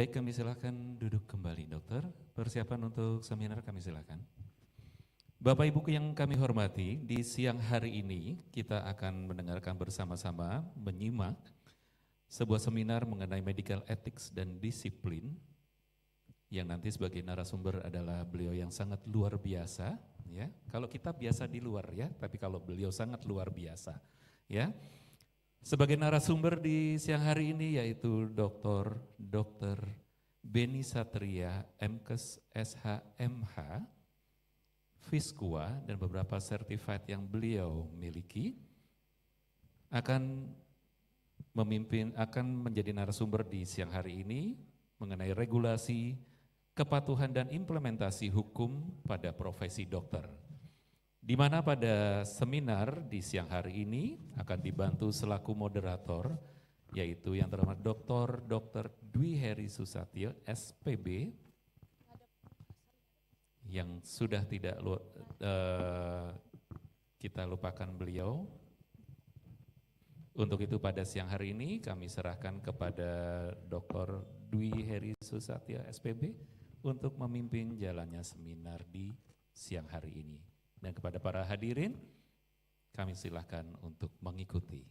Baik, kami silakan duduk kembali, dokter. Persiapan untuk seminar kami silakan. Bapak Ibu yang kami hormati, di siang hari ini kita akan mendengarkan bersama-sama, menyimak sebuah seminar mengenai medical ethics dan disiplin, yang nanti sebagai narasumber adalah beliau yang sangat luar biasa. Ya, kalau kita biasa di luar ya, tapi kalau beliau sangat luar biasa. Ya, sebagai narasumber di siang hari ini yaitu Dr. Beni Satria, MKes SHMH, Fiskua, dan beberapa sertifikat yang beliau miliki, akan menjadi narasumber di siang hari ini mengenai regulasi, kepatuhan dan implementasi hukum pada profesi dokter. Di mana pada seminar di siang hari ini akan dibantu selaku moderator, yaitu yang terhormat Dr. Dwi Heri Susatyo, SPB, yang sudah tidak kita lupakan beliau. Untuk itu pada siang hari ini kami serahkan kepada Dr. Dwi Heri Susatyo, SPB, untuk memimpin jalannya seminar di siang hari ini. Dan kepada para hadirin, kami silakan untuk mengikuti.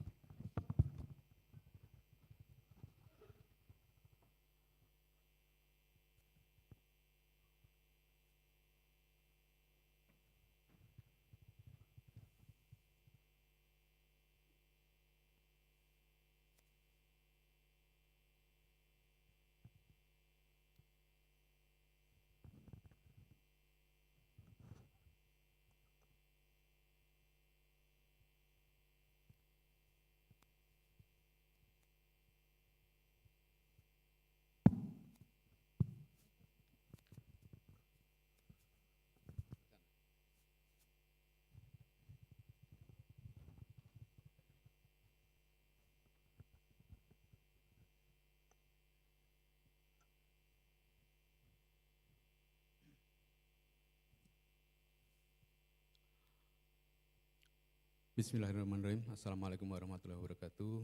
Bismillahirrahmanirrahim. Assalamualaikum warahmatullahi wabarakatuh.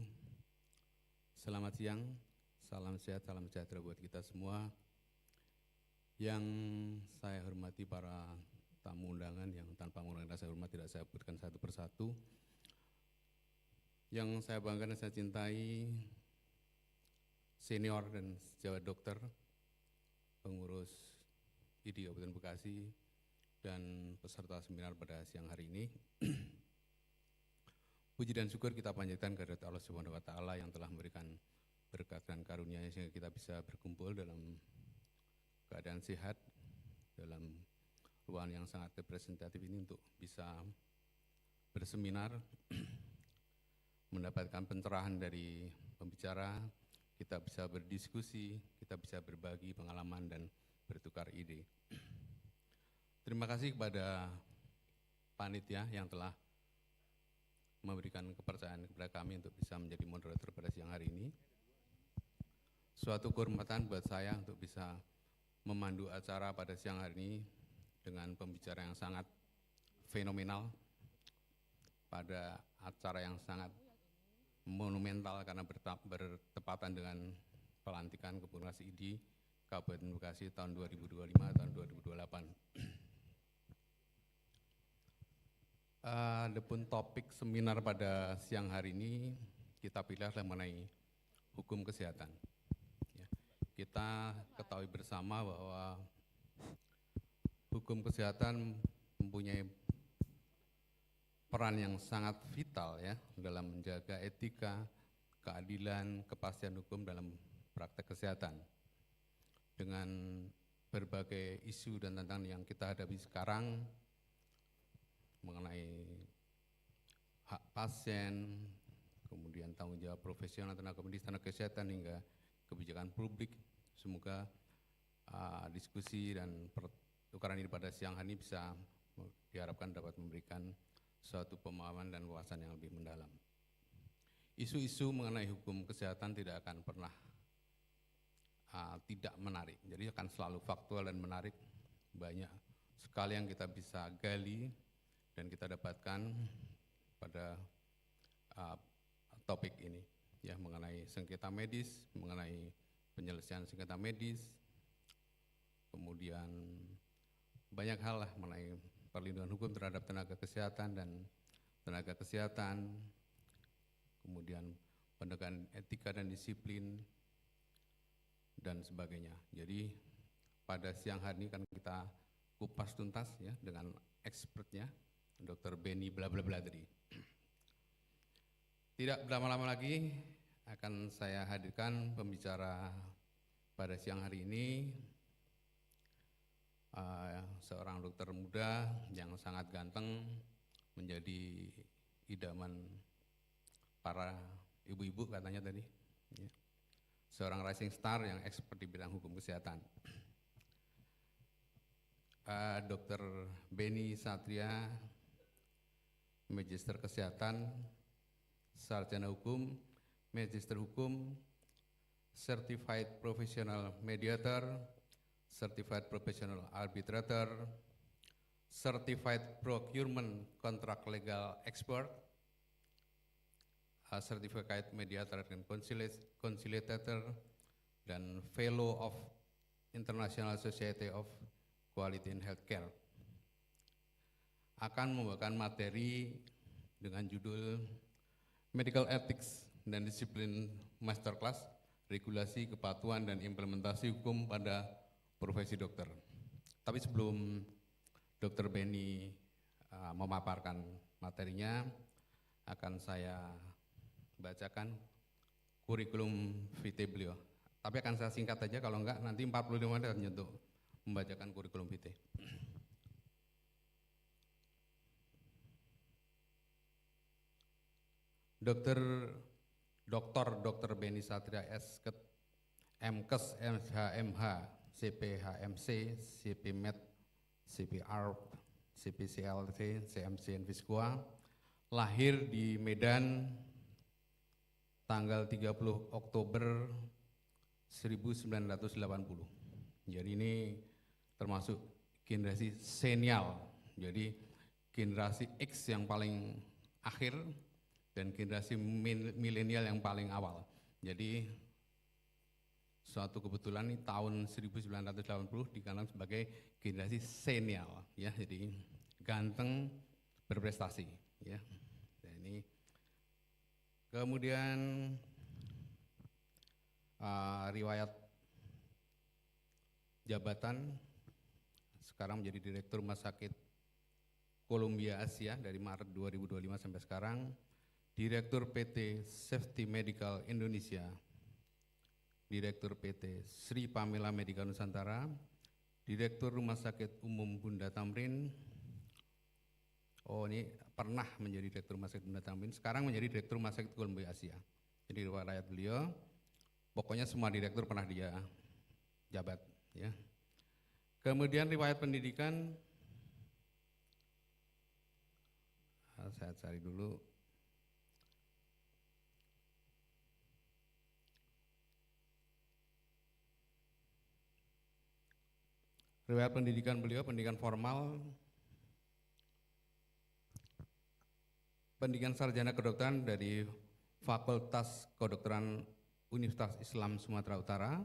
Selamat siang, salam sehat, salam sejahtera buat kita semua. Yang saya hormati para tamu undangan yang tanpa mengurangi rasa hormat tidak saya sebutkan satu persatu. Yang saya banggakan dan saya cintai, senior dan sejawat dokter, pengurus ID Kabupaten Bekasi, dan peserta seminar pada siang hari ini. Puji dan syukur kita panjatkan kehadirat Allah Subhanahu wa Ta'ala yang telah memberikan berkat dan karunia-Nya sehingga kita bisa berkumpul dalam keadaan sehat, dalam ruangan yang sangat representatif ini untuk bisa berseminar, mendapatkan pencerahan dari pembicara, kita bisa berdiskusi, kita bisa berbagi pengalaman dan bertukar ide. Terima kasih kepada panitia yang telah memberikan kepercayaan kepada kami untuk bisa menjadi moderator pada siang hari ini. Suatu kehormatan buat saya untuk bisa memandu acara pada siang hari ini dengan pembicara yang sangat fenomenal pada acara yang sangat monumental karena bertepatan dengan pelantikan Kepengurusan ID Kabupaten Bekasi tahun 2025 tahun 2028. Adapun topik seminar pada siang hari ini kita pilih mengenai hukum kesehatan. Ya, kita ketahui bersama bahwa hukum kesehatan mempunyai peran yang sangat vital ya dalam menjaga etika, keadilan, kepastian hukum dalam praktek kesehatan. Dengan berbagai isu dan tantangan yang kita hadapi sekarang, mengenai hak pasien, kemudian tanggung jawab profesional tenaga medis, tenaga kesehatan, hingga kebijakan publik. Semoga diskusi dan pertukaran ini pada siang hari ini bisa diharapkan dapat memberikan suatu pemahaman dan wawasan yang lebih mendalam. Isu-isu mengenai hukum kesehatan tidak akan pernah tidak menarik, jadi akan selalu faktual dan menarik. Banyak sekali yang kita bisa gali dan kita dapatkan pada topik ini ya, mengenai sengketa medis, mengenai penyelesaian sengketa medis, kemudian banyak hal lah mengenai perlindungan hukum terhadap tenaga kesehatan dan tenaga kesehatan, kemudian pendekatan etika dan disiplin, dan sebagainya. Jadi pada siang hari ini kan kita kupas tuntas ya dengan expertnya, Dr. Benny bla bla bla tadi. Tidak berlama-lama lagi akan saya hadirkan pembicara pada siang hari ini, seorang dokter muda yang sangat ganteng, menjadi idaman para ibu-ibu katanya tadi, ya. Seorang rising star yang expert di bidang hukum kesehatan. Dr. Benny Satria, Magister Kesehatan, Sarjana Hukum, Magister Hukum, Certified Professional Mediator, Certified Professional Arbitrator, Certified Procurement Contract Legal Expert, Certified Mediator and Conciliator, dan Fellow of International Society of Quality in Healthcare. Akan membawakan materi dengan judul Medical Ethics dan Disiplin Masterclass, Regulasi, Kepatuhan, dan Implementasi Hukum pada Profesi Dokter. Tapi sebelum Dr. Benny memaparkan materinya, akan saya bacakan kurikulum vitae beliau. Tapi akan saya singkat saja, kalau enggak nanti 45 menit untuk membacakan kurikulum vitae. Dr. Benny Satria S.Ket, MKes, MHMH, CPHMC, CPMed, CPARP, CPCLT, CMC Visqua, lahir di Medan tanggal 30 Oktober 1980. Jadi ini termasuk generasi senial, jadi generasi X yang paling akhir dan generasi milenial yang paling awal. Jadi suatu kebetulan ini tahun 1980 dikenal sebagai generasi senial, ya. Jadi ganteng, berprestasi, ya. Dan ini kemudian riwayat jabatan, sekarang menjadi Direktur Rumah Sakit Columbia Asia dari Maret 2025 sampai sekarang, Direktur PT Safety Medical Indonesia, Direktur PT Sri Pamela Medica Nusantara, Direktur Rumah Sakit Umum Bunda Tamrin. Oh, ini pernah menjadi Direktur Rumah Sakit Bunda Tamrin, sekarang menjadi Direktur Rumah Sakit Columbia Asia. Jadi riwayat beliau, pokoknya semua direktur pernah dia jabat, ya. Kemudian riwayat pendidikan, saya cari dulu. Riwayat pendidikan beliau, pendidikan formal, pendidikan sarjana kedokteran dari Fakultas Kedokteran Universitas Islam Sumatera Utara,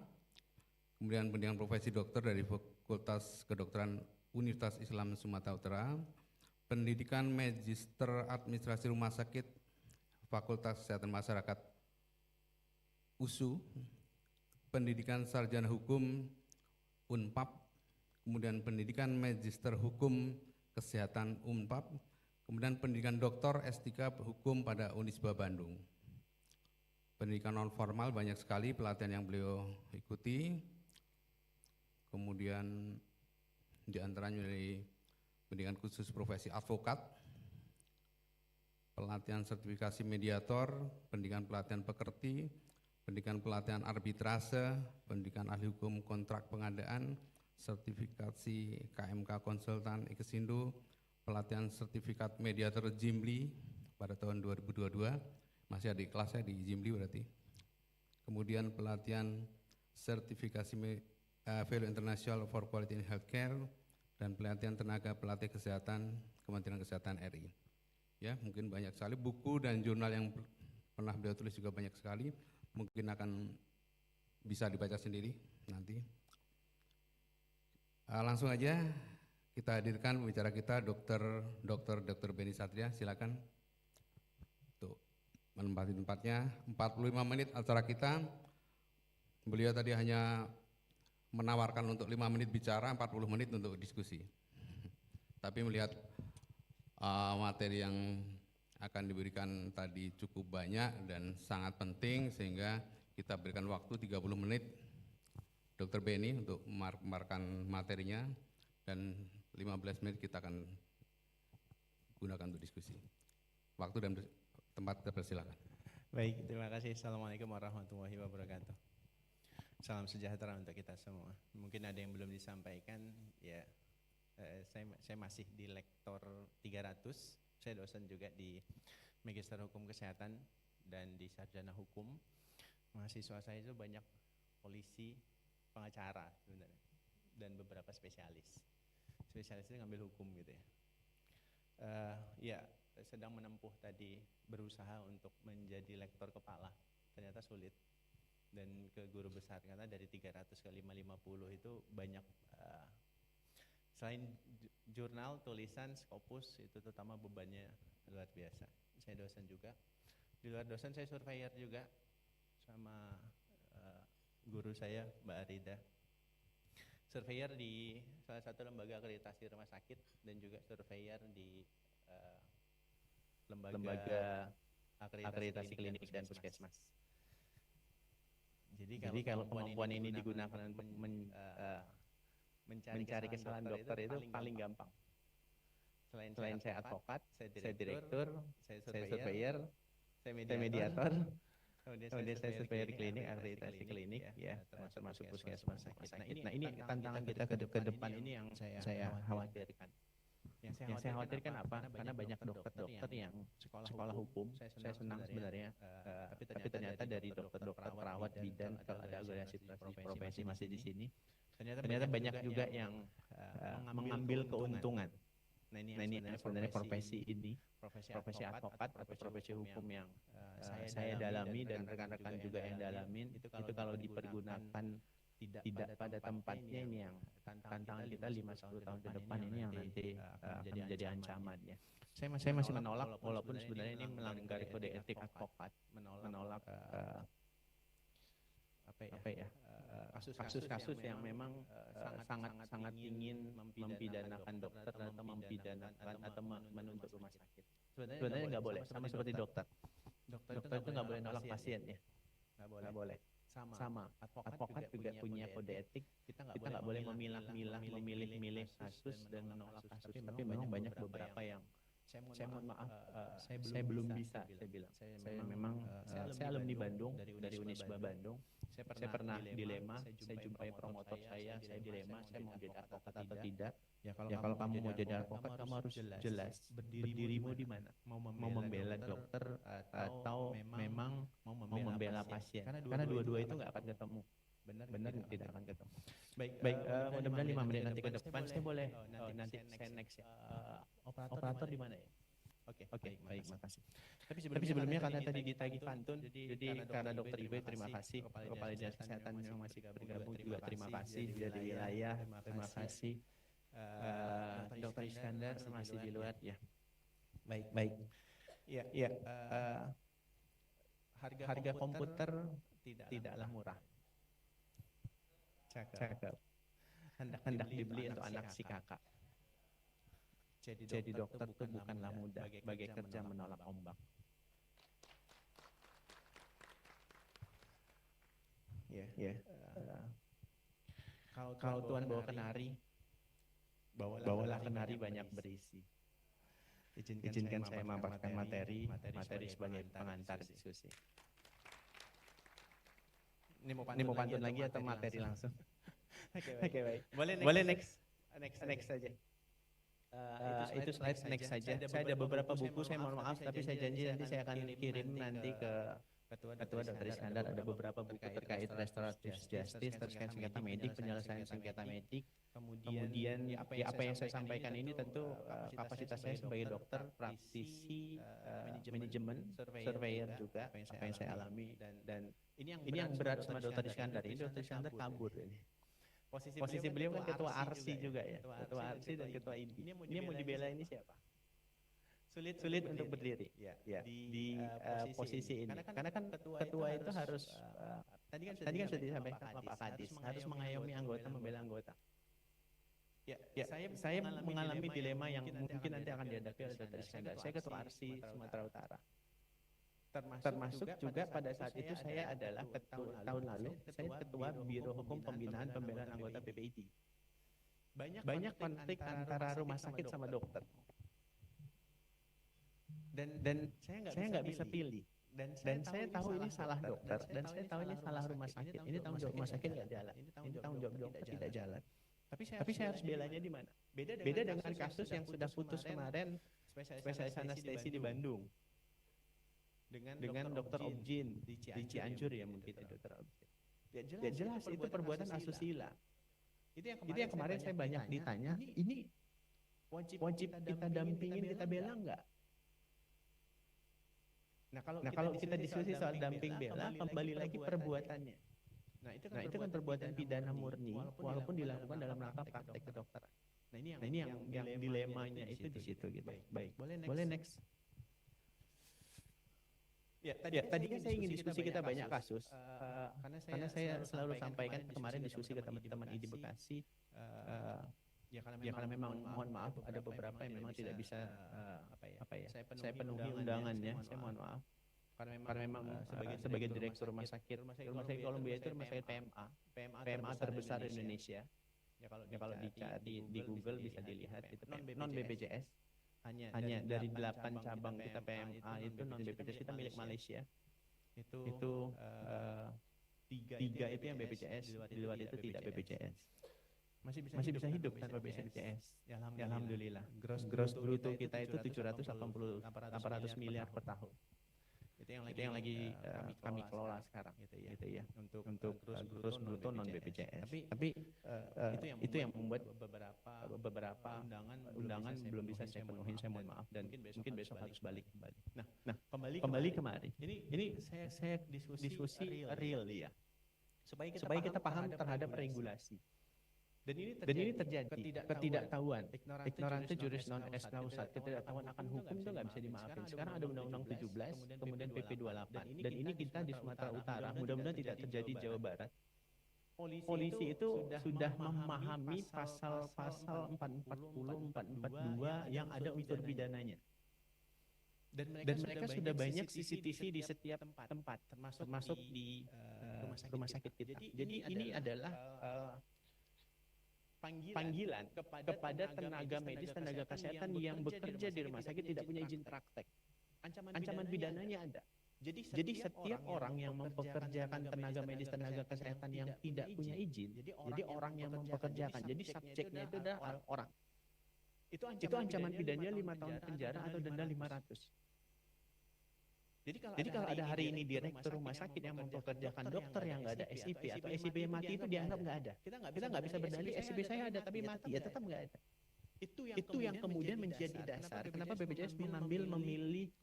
kemudian pendidikan profesi dokter dari Fakultas Kedokteran Universitas Islam Sumatera Utara, pendidikan Magister Administrasi Rumah Sakit Fakultas Kesehatan Masyarakat USU, pendidikan sarjana hukum UNPAP, kemudian pendidikan Magister Hukum Kesehatan UNPAP, kemudian pendidikan Doktor S3 Hukum pada Unisba Bandung. Pendidikan non formal banyak sekali pelatihan yang beliau ikuti, kemudian diantaranya dari pendidikan khusus profesi advokat, pelatihan sertifikasi mediator, pendidikan pelatihan pekerti, pendidikan pelatihan arbitrase, pendidikan ahli hukum kontrak pengadaan, sertifikasi KMK konsultan Ikesindo, pelatihan sertifikat mediator Jimli pada tahun 2022, masih ada di kelasnya di Jimli berarti. Kemudian pelatihan sertifikasi Fellow International for Quality in Healthcare dan pelatihan tenaga pelatih kesehatan Kementerian Kesehatan RI. Ya, mungkin banyak sekali buku dan jurnal yang pernah beliau tulis juga banyak sekali. Mungkin akan bisa dibaca sendiri nanti. Langsung aja kita hadirkan pembicara kita, Dr. Benny Satria, silakan untuk menempati tempatnya. 45 menit acara kita. Beliau tadi hanya menawarkan untuk 5 menit bicara, 40 menit untuk diskusi. Tapi melihat materi yang akan diberikan tadi cukup banyak dan sangat penting, sehingga kita berikan waktu 30 menit Dr. Benny untuk memaparkan materinya, dan 15 menit kita akan gunakan untuk diskusi. Waktu dan tempat terpersilakan. Baik, terima kasih. Assalamualaikum warahmatullahi wabarakatuh. Salam sejahtera untuk kita semua. Mungkin ada yang belum disampaikan, ya saya masih di lektor 300, saya dosen juga di Magister Hukum Kesehatan dan di Sarjana Hukum. Mahasiswa saya itu banyak polisi, pengacara sebenarnya, dan beberapa spesialis. Spesialis itu ngambil hukum gitu ya. Ya, sedang menempuh tadi, berusaha untuk menjadi lektor kepala, ternyata sulit. Dan ke guru besar, karena dari 300 ke 550 itu banyak, selain jurnal, tulisan, Scopus, itu terutama bebannya luar biasa. Saya dosen juga, di luar dosen saya surveyor juga, sama guru saya Mbak Arida. Surveyor di salah satu lembaga akreditasi rumah sakit, dan juga surveyor di lembaga akreditasi klinik dan puskesmas. Jadi kalau kemampuan ini digunakan untuk mencari kesalahan dokter itu paling gampang. Selain saya advokat, saya direktur, saya surveyor, saya mediator, kemudian saya surveyor di klinik, akreditasi klinik, ya, termasuk puskesmas sakit. Nah, ini tantangan kita ke depan ini yang saya khawatirkan. Yang saya khawatirkan apa? Karena banyak dokter-dokter yang sekolah hukum, saya senang sebenarnya, tapi ternyata dari dokter-dokter perawat bidan, kalau ada organisasi profesi masih di sini, ternyata banyak juga yang mengambil keuntungan. Nah, ini sebenarnya profesi ini, profesi advokat atau profesi hukum yang saya dalami dan rekan-rekan juga yang dalamin, itu kalau dipergunakan tidak pada tempatnya, ini yang tantangan kita 5-10 tahun ke depan ini yang nanti akan menjadi ancaman ya. Saya masih menolak, walaupun sebenarnya ini melanggar kode etik advokat, menolak kasus-kasus yang memang sangat ingin mempidanakan dokter atau mempidanakan atau menuntut rumah sakit. Sebenarnya nggak boleh, sama seperti dokter. Dokter itu nggak boleh nolak pasien ya, nggak boleh. Sama advokat juga punya kode etik. Kita nggak boleh memilih kasus dan menolak kasus, tapi memang banyak beberapa yang saya mohon maaf, saya belum bisa, saya bilang. Saya alumni Bandung, dari Unisba Bandung. Saya pernah dilema, saya jumpai promotor saya dilema, saya mau jadi advokat atau tidak. Ya kalau kamu mau jadi advokat, kamu harus jelas berdirimu di mana. Mau membela dokter atau memang mau membela pasien. Karena dua-dua itu nggak akan ketemu. Benar tidak akan ketemu. Baik, mudah-mudahan 5 menit nanti ke depan saya boleh nanti saya next ya. Operator di mana ya? Oke, baik, makasih. Tapi sebelumnya karena tadi ditagih pantun, jadi karena Dokter Ibe terima kasih, Kepala Dinas Kesehatan yang masih bergabung juga terima kasih, dari wilayah terima kasih, Dokter Iskandar masih di luar ya. Baik. Iya. Harga komputer tidaklah murah. Cakep. Hendak dibeli untuk anak si kakak. Jadi dokter itu bukanlah mudah, bagai kerja menolak ombak. Kalau Tuhan bawa kenari, bawalah kenari banyak berisi. Izinkan saya memaparkan materi sebagai pengantar diskusi. Ini mau pantun lagi atau materi langsung? Oke, baik. Boleh next saja. Itu slide next saja. Saya ada beberapa buku, saya mohon maaf, tapi saya janji nanti saya akan kirim nanti ke Ketua Dr. Iskandar ada beberapa buku terkait restoratif justice, terkait sengketa medik, penyelesaian sengketa medik. Kemudian ya apa yang saya sampaikan ini tentu kapasitas saya sebagai dokter, praktisi, manajemen, surveyor juga apa yang saya alami, dan ini yang berat sama Dr. Iskandar. Ini Dr. Iskandar kabur ini. Posisi beliau kan ketua RC juga ya, ketua RC dan ketua IDI. Ini yang mau dibela ini siapa? Sulit untuk berdiri ya di posisi ini, karena kan ketua itu harus tadi kan sudah disampaikan sama Pak Kadis, harus mengayomi anggota, membela anggota. Ya, saya mengalami dilema yang mungkin nanti akan dihadapi oleh Dr. Iskandar. Saya ketua RC Sumatera Utara. Termasuk juga pada saat itu saya adalah tahun lalu saya ketua Biro Hukum Pembinaan Pembelaan Anggota PPID. Banyak konflik antara rumah sakit sama dokter. Dan saya nggak bisa pilih. Dan saya tahu ini salah dokter, dan saya tahu ini salah rumah sakit. Ini tanggung jawab rumah sakit nggak jalan. Ini tanggung jawab dokter tidak jalan. Tapi saya harus belanya di mana? Beda dengan kasus yang sudah putus kemarin, spesialis anestesi di Bandung. Dengan Dr. Objin di Cianjur ya mungkin ya Dr. Objin. Ya jelas itu perbuatan asusila. Itu yang kemarin saya banyak ditanya, ini wajib kita dampingin, kita bela nggak? Nah kalau kita diskusi soal damping bela, kembali lagi perbuatannya. Nah itu kan perbuatan pidana murni, walaupun dilakukan dalam rangka praktek kedokteran. Nah ini yang dilemanya itu di situ gitu. Baik. Boleh next. Ya tadi kan saya ingin diskusi kita banyak kasus, karena saya selalu sampaikan kemarin diskusi ke teman-teman ID Bekasi. Ya karena memang mohon maaf ada beberapa yang memang tidak bisa saya penuhi undangannya, saya mohon maaf. Karena memang sebagai direktur rumah sakit Columbia itu rumah sakit PMA terbesar di Indonesia. Ya kalau dicari di Google bisa dilihat itu non BPJS. Hanya dari 8 cabang kita PMA itu non BPJS, kita milik Malaysia. Itu 3 itu yang BPJS, di luar itu tidak BPJS. Masih bisa hidup tanpa BPJS. Ya alhamdulillah. Gross bruto kita itu 800 miliar per tahun. Itu yang lagi kami kelola sekarang gitu ya. Untuk gross bruto non BPJS. Tapi itu yang membuat beberapa undangan belum bisa saya penuhin, saya mohon maaf, dan mungkin besok harus balik kembali. Nah kembali kemari. Ini saya diskusi real ya. Supaya kita paham terhadap regulasi. Dan ini terjadi ketidaktahuan, ignorante juris non est clausat, ketidaktahuan akan hukum itu nggak bisa dimaafin. Sekarang ada Undang-Undang 17, kemudian PP 28, dan ini kita di Sumatera Utara, mudah-mudahan tidak terjadi di Jawa Barat. Polisi itu sudah memahami pasal-pasal 440, 442 yang ada unsur pidananya. Dan mereka sudah banyak CCTV di setiap tempat, termasuk di rumah sakit kita. Jadi ini adalah panggilan kepada tenaga medis, tenaga kesehatan yang bekerja di rumah sakit tidak punya izin praktek. Ancaman pidananya ada. Jadi setiap orang yang mempekerjakan tenaga medis, tenaga kesehatan yang tidak punya izin, jadi orang yang mempekerjakan, jadi subjeknya itu adalah orang. Itu ancaman pidananya 5 tahun penjara atau denda 500. Jadi kalau ada hari ini direktur rumah sakit yang mempekerjakan dokter yang nggak ada SIP atau SIP yang mati itu dianggap nggak ada. Kita nggak bisa berdalih SIP saya ada tapi mati, ya tetap nggak ada. Itu yang kemudian menjadi dasar kenapa BPJS memilih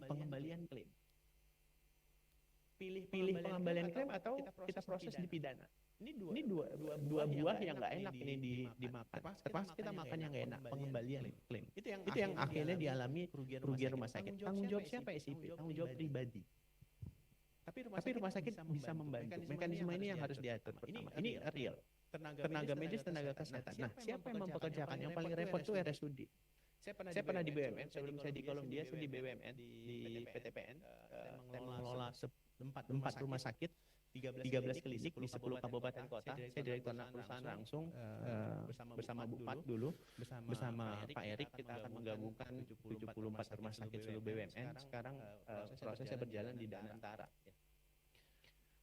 pengembalian klaim. Pilih pengembalian klaim atau kita proses di pidana. Ini dua buah yang nggak enak ini dimakan. Terpaksa kita makan yang nggak enak, pengembalian klaim. Itu yang akhirnya dialami kerugian rumah sakit. Tanggung jawab siapa SIP? Tanggung jawab pribadi. Tapi rumah sakit bisa membantu. Mekanisme ini yang harus diatur pertama. Ini real. Tenaga medis, tenaga kesehatan. Nah, siapa yang mempekerjakan? Yang paling repot itu RSUD. Saya pernah di BUMN, sebelum saya di Columbia, saya di BUMN, di PTPN. Saya mengelola 4 rumah sakit, 13 klinik di 10 kabupaten kota. Saya direktur anak perusahaan langsung bersama Bu Pat dulu, bersama Pak Erik kita akan menggabungkan 74 rumah sakit seluruh BUMN. Sekarang prosesnya berjalan di Danantara.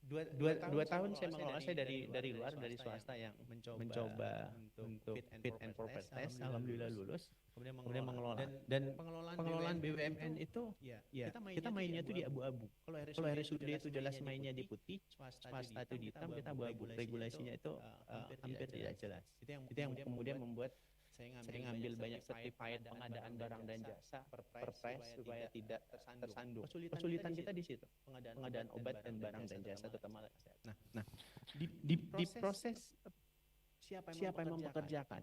dua tahun saya mengelola, saya dari luar, dari swasta yang mencoba untuk fit and proper test, alhamdulillah lulus, kemudian mengelola. Dan pengelolaan BUMN itu ya kita mainnya tuh di abu-abu. Kalau RSUD itu jelas mainnya di putih, swasta itu di hitam, kita abu-abu. Regulasinya itu hampir tidak jelas. Itu yang kemudian membuat saya ngambil banyak certified pengadaan barang dan jasa, perpres supaya tidak tersandung. Kesulitan kita di situ, pengadaan obat dan barang dan jasa terutama kesehatan. Nah, di proses siapa yang mempekerjakan?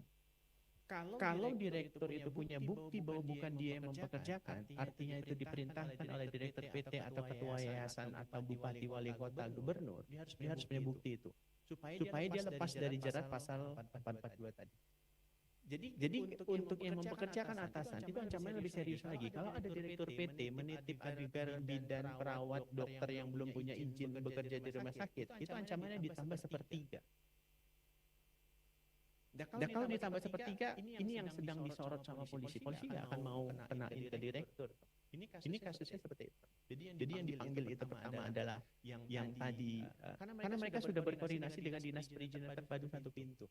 Kalau direktur itu punya bukti bahwa bukan dia yang mempekerjakan, artinya itu diperintahkan oleh direktur PT atau ketua yayasan atau bupati, wali kota, gubernur, dia harus punya bukti itu supaya dia lepas dari jerat pasal 442 tadi. Jadi untuk yang mempekerjakan atasan itu ancamannya lebih serius lagi. Kalau ada direktur PT menitip adegan bidan, perawat, dokter yang belum punya izin bekerja di rumah sakit, itu ancamannya ditambah sepertiga. Dan kalau ditambah sepertiga, ini yang sedang disorot sama polisi. Polisi nggak akan mau kenain ke direktur. Ini kasusnya seperti itu. Jadi yang dipanggil itu pertama adalah yang tadi, karena mereka sudah berkoordinasi dengan dinas perizinan terpadu satu pintu.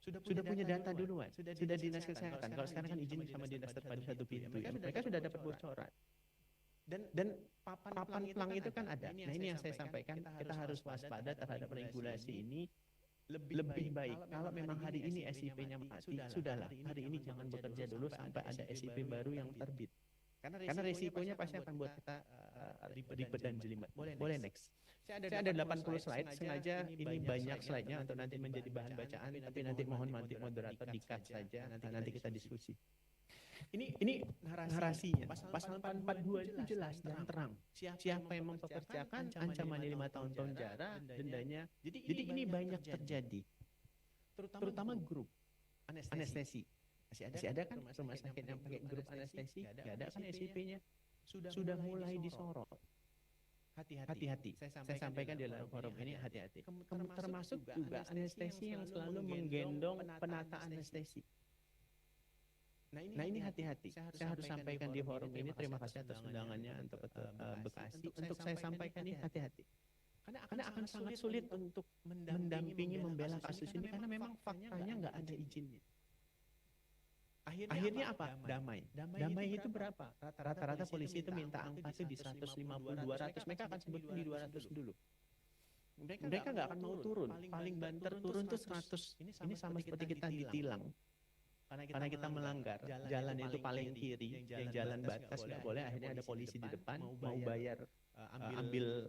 Sudah punya data duluan, sudah dinas kesehatan. Kalau sekarang kan izin sama dinas terpadu satu pintu. Mereka sudah dapat bocoran. Dan papan pelang itu kan ada. Nah ini yang saya sampaikan, kita harus waspada terhadap regulasi ini. Lebih baik kalau memang hari ini SIP-nya mati, sudahlah hari ini jangan bekerja dulu sampai ada SIP baru yang terbit. Karena resikonya pasti akan buat kita ribet dan jelimet. Boleh next. Saya ada 80 slide, sengaja ini banyak slide-nya untuk nanti menjadi bahan bacaan, tapi nanti mohon moderator di-cut saja, nanti kita diskusi. Ini narasinya. Pasal 442 itu jelas dan terang. Siapa yang mempekerjakan, ancamannya 5 tahun penjara, dendanya. Jadi ini banyak terjadi. Terutama grup anestesi. Masih ada kan rumah sakit yang pakai grup anestesi? Nggak ada kan SIP-nya? Sudah mulai disorot. Hati-hati. Saya sampaikan di dalam forum ini hati-hati. Termasuk juga anestesi yang selalu menggendong penata anestesi. Nah ini hati-hati. Saya harus sampaikan di forum ini. Terima kasih atas undangannya untuk Bekasi. Untuk saya sampaikan ini hati-hati. Karena akan sangat sulit untuk mendampingi membela kasus ini karena memang faktanya nggak ada izinnya. Akhirnya apa? Damai itu berapa? Rata-rata polisi itu minta angka itu di 150, 200. Mereka akan sebutkan di 200 dulu. Mereka nggak akan mau turun. Paling banter turun tuh 100. Ini sama seperti kita ditilang. Karena kita melanggar. Jalan itu paling kiri, yang jalan batas nggak boleh. Akhirnya ada polisi di depan mau bayar, ambil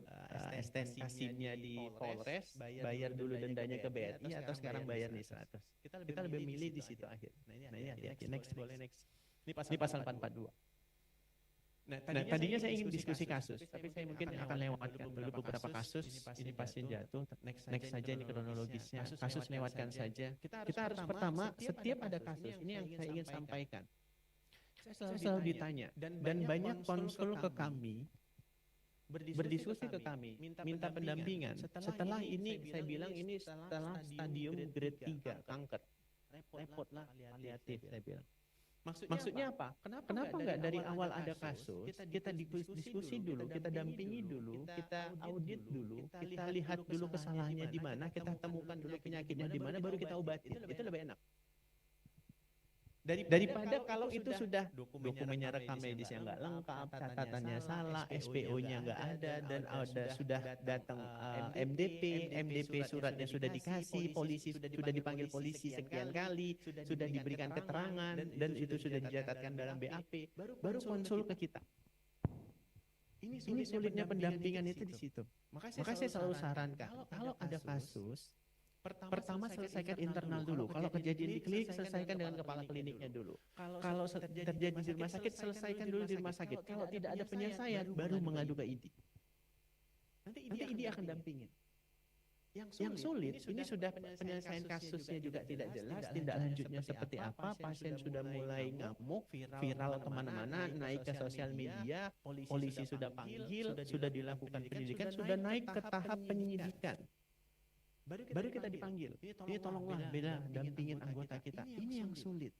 STNK-nya di Polres, bayar dulu dendanya ke BRI atau sekarang bayar nih 100. Kita lebih milih di situ akhir. Nah ini hati-hati. Next. Ini pasal 442. Nah tadinya saya ingin diskusi kasus, tapi saya mungkin akan lewatkan dulu beberapa kasus. Ini pasien jatuh. Next saja ini kronologisnya. Kasus lewatkan saja. Kita harus pertama setiap ada kasus. Ini yang saya ingin sampaikan. Saya selalu ditanya dan banyak konsul ke kami. Berdiskusi ke kami, minta pendampingan. Setelah ini, saya bilang ini setelah stadium grade 3 kanker. Repot lah, paliatif saya bilang. Maksudnya apa? Kenapa nggak dari awal ada kasus, kita diskusi dulu, kita dampingi dulu, kita audit dulu, kita lihat dulu kesalahannya di mana, kita temukan dulu penyakitnya di mana, baru kita obati. Itu lebih enak. Daripada kalau itu sudah dokumennya rekam medis yang nggak lengkap, catatannya salah, SPO-nya nggak ada, dan sudah datang MDP suratnya sudah dikasih, polisi sudah dipanggil polisi sekian kali, sudah diberikan keterangan, dan itu sudah dicatatkan dalam BAP, baru konsul ke kita. Ini sulitnya pendampingan itu di situ. Maka saya selalu sarankan, kalau ada kasus, pertama selesaikan internal dulu. Kalau kejadian di klinik, selesaikan dengan kepala kliniknya dulu. Kalau terjadi di rumah sakit, selesaikan dulu di rumah sakit. Kalau tidak ada penyelesaian, baru mengadu ke ID. Nanti ID akan dampingin. Yang sulit, ini sudah penyelesaian kasusnya juga tidak jelas, tindak lanjutnya seperti apa, pasien sudah mulai ngamuk, viral kemana-mana, naik ke sosial media, polisi sudah panggil, sudah dilakukan penyidikan, sudah naik ke tahap penyidikan. Baru kita dipanggil. Ini tolonglah bela dampingin anggota kita. Ini yang sulit.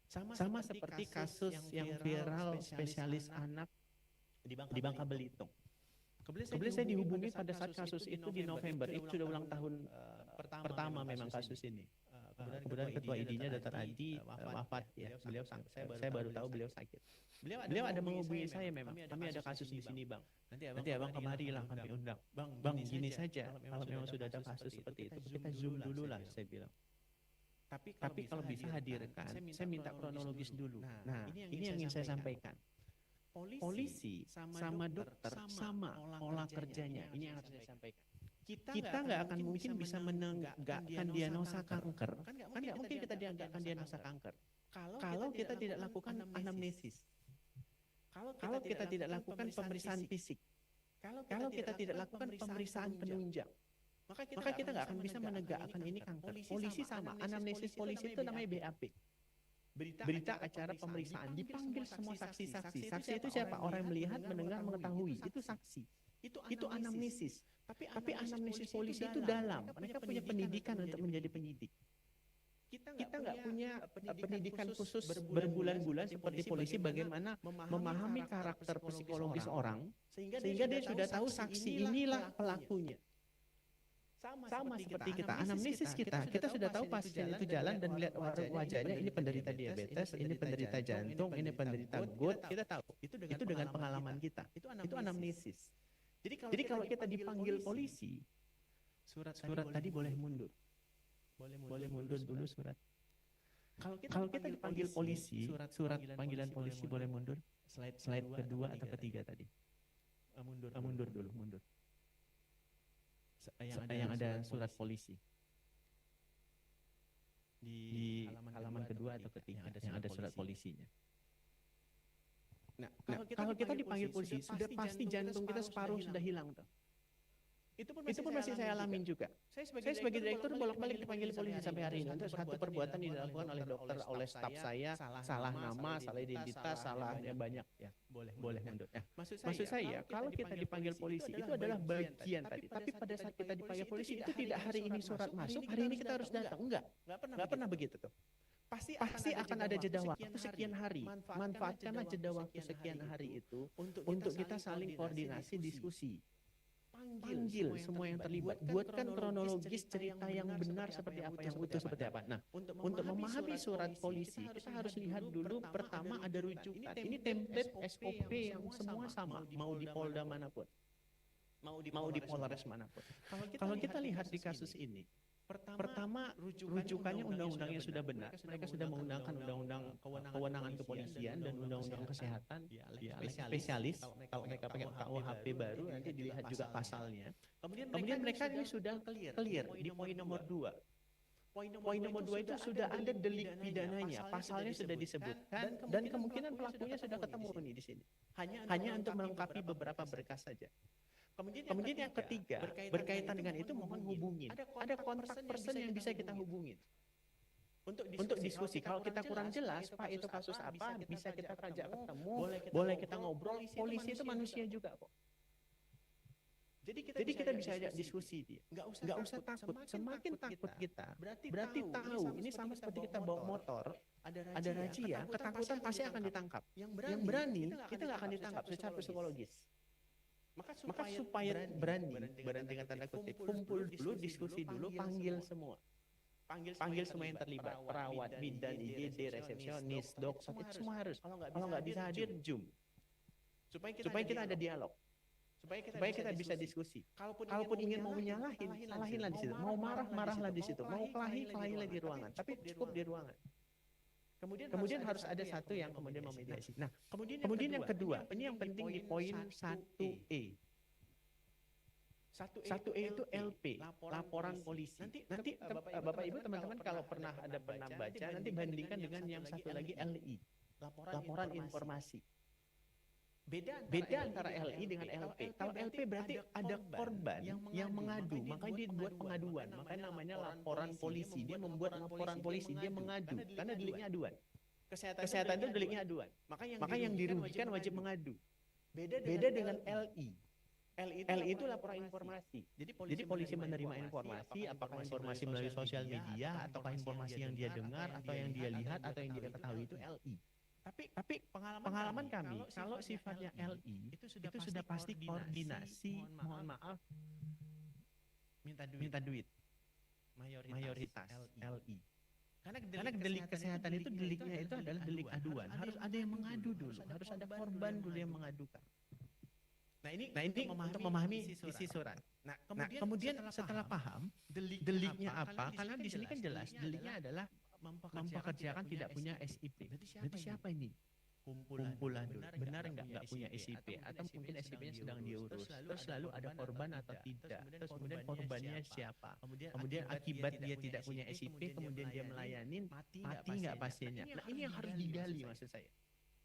Sama seperti kasus yang viral spesialis anak di Bangka Belitung. Kemudian saya dihubungi pada saat kasus itu di November, itu sudah ulang tahun pertama memang kasus ini. Kemudian ketua ID-nya Dr. Adi wafat ya. Beliau saya baru tahu beliau sakit. Beliau ada menghubungi saya memang. Kami ada kasus di sini, Bang. Nanti abang kemarilah kami undang. Bang, gini saja. Kalau memang sudah ada kasus seperti itu, kita zoom dulu lah, saya bilang. Tapi kalau bisa hadirkan, saya minta kronologis dulu. Nah, ini yang ingin saya sampaikan. Polisi sama dokter sama pola kerjanya. Ini yang harus saya sampaikan. Kita nggak akan mungkin bisa menegakkan diagnosa kanker. Kan nggak mungkin kita diagnosa diagnosa kanker. Kalau kita tidak lakukan anamnesis. Kalau kita tidak lakukan pemeriksaan fisik. Kalau kita tidak lakukan pemeriksaan penunjang. Maka kita nggak akan bisa menegakkan ini kanker. Polisi sama. Anamnesis polisi itu namanya BAP. Berita acara pemeriksaan, dipanggil semua saksi-saksi. Saksi itu siapa? Orang yang melihat, mendengar, mengetahui. Itu saksi. Itu anamnesis. Tapi anamnesis polisi itu dalam. Mereka punya pendidikan untuk menjadi penyidik. Kita nggak punya pendidikan khusus berbulan-bulan seperti polisi bagaimana memahami karakter psikologis orang sehingga dia sudah tahu saksi inilah pelakunya. Sama seperti kita, anamnesis kita sudah tahu pasien itu jalan dan lihat wajahnya, ini penderita diabetes, ini penderita jantung, ini penderita GOUT, kita tahu. Itu dengan pengalaman kita. Itu anamnesis. Jadi kalau kita dipanggil polisi, surat tadi boleh mundur. Boleh mundur dulu surat. Kalau kita dipanggil polisi, surat panggilan polisi boleh mundur. Slide kedua atau ketiga tadi. Mundur dulu, mundur. Yang ada surat polisi di halaman kedua atau ketiga yang ada surat polisinya. Nah, kalau kita dipanggil polisi sudah pasti jantung kita separuh sudah hilang tuh. Itu pun masih saya alamin juga. Saya sebagai direktur bolak-balik dipanggil polisi sampai hari ini. Untuk satu perbuatan dilakukan oleh dokter, oleh staf saya, salah nama, salah identitas, salahnya banyak ya. Boleh mundur. Ya. Maksud saya kalau kita dipanggil polisi itu adalah bagian tadi. Tapi pada saat kita dipanggil polisi itu tidak hari ini surat masuk, hari ini kita harus datang. Enggak pernah begitu tuh. Pasti akan ada jeda waktu sekian hari. Manfaatkanlah jeda waktu sekian hari itu untuk kita saling koordinasi, diskusi. Panggil semua yang terlibat, buatkan kronologis cerita yang benar seperti apa, yang utuh seperti apa. Nah, untuk memahami surat polisi, kita harus lihat dulu pertama ada rujukan. Ini template SOP yang semua sama, mau di Polda manapun, mau di Polres manapun. Kalau kita lihat di kasus ini, pertama rujukannya undang-undangnya sudah benar. Mereka sudah menggunakan undang-undang kewenangan kepolisian dan undang-undang kesehatan spesialis. Kalau mereka pakai KUHP baru nanti dilihat juga pasalnya. Kemudian mereka ini sudah clear di poin nomor 2. Poin nomor 2 itu sudah ada delik pidananya, pasalnya sudah disebutkan dan kemungkinan pelakunya sudah ketemu nih di sini. Hanya untuk melengkapi beberapa berkas saja. Kemudian yang ketiga, berkaitan dengan itu mohon hubungin. Ada kontak person yang bisa kita hubungin. Untuk diskusi, kalau kita kurang jelas, Pak itu kasus apa, bisa kita ajak ketemu, boleh kita ngobrol, polisi itu manusia juga kok. Jadi kita bisa ajak diskusi dia. Nggak usah takut, semakin takut kita, berarti tahu, ini sama seperti kita bawa motor, ada razia, ketakutan pasti akan ditangkap. Yang berani, kita nggak akan ditangkap secara psikologis. Maka supaya berani dengan tanda kutip, kumpul dulu, diskusi dulu, panggil semua. Panggil semua yang terlibat, perawat, bidan, IGD, resepsionis, dokter, itu semua harus. Kalau nggak bisa hadir, Zoom. Supaya kita ada dialog. Supaya kita bisa diskusi. Kalaupun ingin mau menyalahin, salahinlah di situ. Mau marah-marahlah di situ. Mau kelahilah di ruangan. Tapi cukup di ruangan. Kemudian harus ada satu yang kemudian memediasi. Nah, kemudian yang kedua, ini yang penting di poin 1E. 1E itu LP, laporan polisi. Nanti Bapak Ibu teman-teman kalau pernah baca, nanti bandingkan dengan yang satu lagi LI, laporan informasi. Beda antara LI dengan LP. Kalau LP berarti ada korban yang mengadu, makanya dia buat pengaduan. Makanya namanya laporan polisi. Dia membuat laporan polisi, dia mengadu karena deliknya aduan. Kesehatan itu deliknya aduan. Maka yang dirugikan wajib mengadu. Beda dengan LI. LI itu laporan informasi. Jadi polisi menerima informasi, apakah informasi melalui sosial media, ataukah informasi yang dia dengar, atau yang dia lihat, atau yang dia ketahui, itu LI. Tapi pengalaman kami kalau sifatnya LI itu sudah pasti koordinasi, mohon maaf, minta duit mayoritas LI. Karena delik kesehatan itu deliknya itu adalah delik aduan. Harus ada yang mengadu dulu, harus ada korban dulu yang mengadukan. Nah ini untuk memahami isi surat. Nah kemudian setelah paham deliknya apa, karena di sini kan jelas deliknya adalah mempekerjakan tidak punya SIP. Berarti siapa ini? Kumpulan dulu. Benar nggak punya SIP? Atau mungkin SIP-nya sedang diurus. Terus lalu ada korban atau tidak? Terus kemudian korbannya siapa? Kemudian akibat dia tidak punya SIP, kemudian dia melayanin, mati nggak pasiennya? Nah ini yang harus digali maksud saya.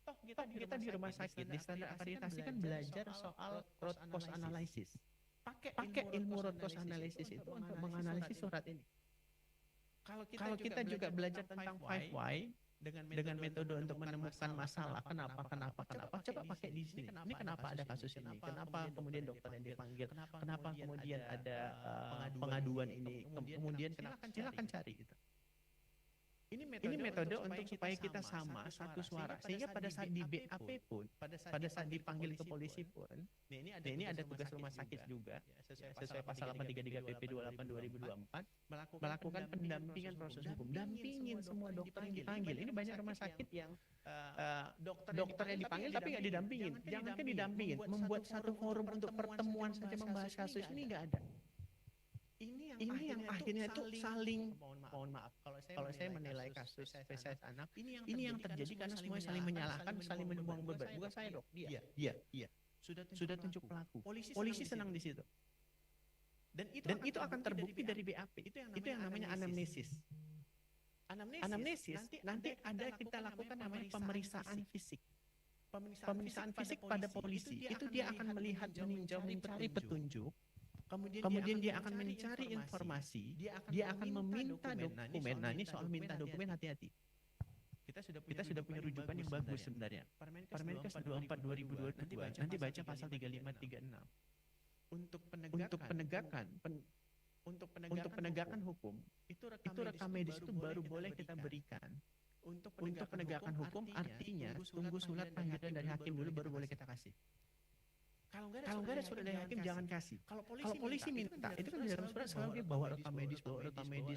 Toh kita di rumah sakit, di standar akreditasi kan belajar soal root cause analysis. Pakai ilmu root cause analysis itu untuk menganalisis surat ini. Kalau kita juga belajar tentang 5 why dengan metode untuk menemukan masalah, kenapa, coba pakai di sini. Ini kenapa ada kasus ini? Kenapa kemudian dokter yang dipanggil? Kenapa kemudian ada pengaduan ini? Kemudian silakan cari gitu. Ini metode untuk supaya kita sama satu suara, sehingga pada saat di BAP pun, pada saat dipanggil ke polisi pun, ini ada tugas rumah sakit juga sesuai pasal 833 PP 28 2024 melakukan pendampingan proses hukum, dampingin semua dokter yang dipanggil. Ini banyak rumah sakit yang dokter yang dipanggil tapi nggak didampingin. Jangankan didampingin, membuat satu forum untuk pertemuan saja membahas kasus ini nggak ada. Ini yang akhirnya itu saling, mohon maaf, kalau saya menilai kasus spesialis anak, ini yang terjadi karena semuanya saling menyalahkan, saling membuang beban. Bukan saya dok, dia. Sudah tunjuk pelaku. Polisi senang di situ. Dan itu akan terbukti dari BAP. Itu yang namanya anamnesis. Anamnesis nanti ada kita lakukan namanya pemeriksaan fisik. Pemeriksaan fisik pada polisi itu dia akan melihat, meninjau, mencari petunjuk. Kemudian dia akan mencari informasi, dia akan meminta dokumen. Nah ini soal minta dokumen hati-hati. Kita sudah punya rujukan yang bagus sebenarnya. Permenkes 24 2022 nanti baca pasal 3536. Untuk penegakan hukum itu rekam medis itu baru boleh kita berikan. Untuk penegakan hukum artinya tunggu surat panggilan dari hakim dulu baru boleh kita kasih. Kalau nggak ada surat dari hakim jangan kasih. Kalau polisi minta, itu kan di dalam surat selalu dia bawa rekam medis,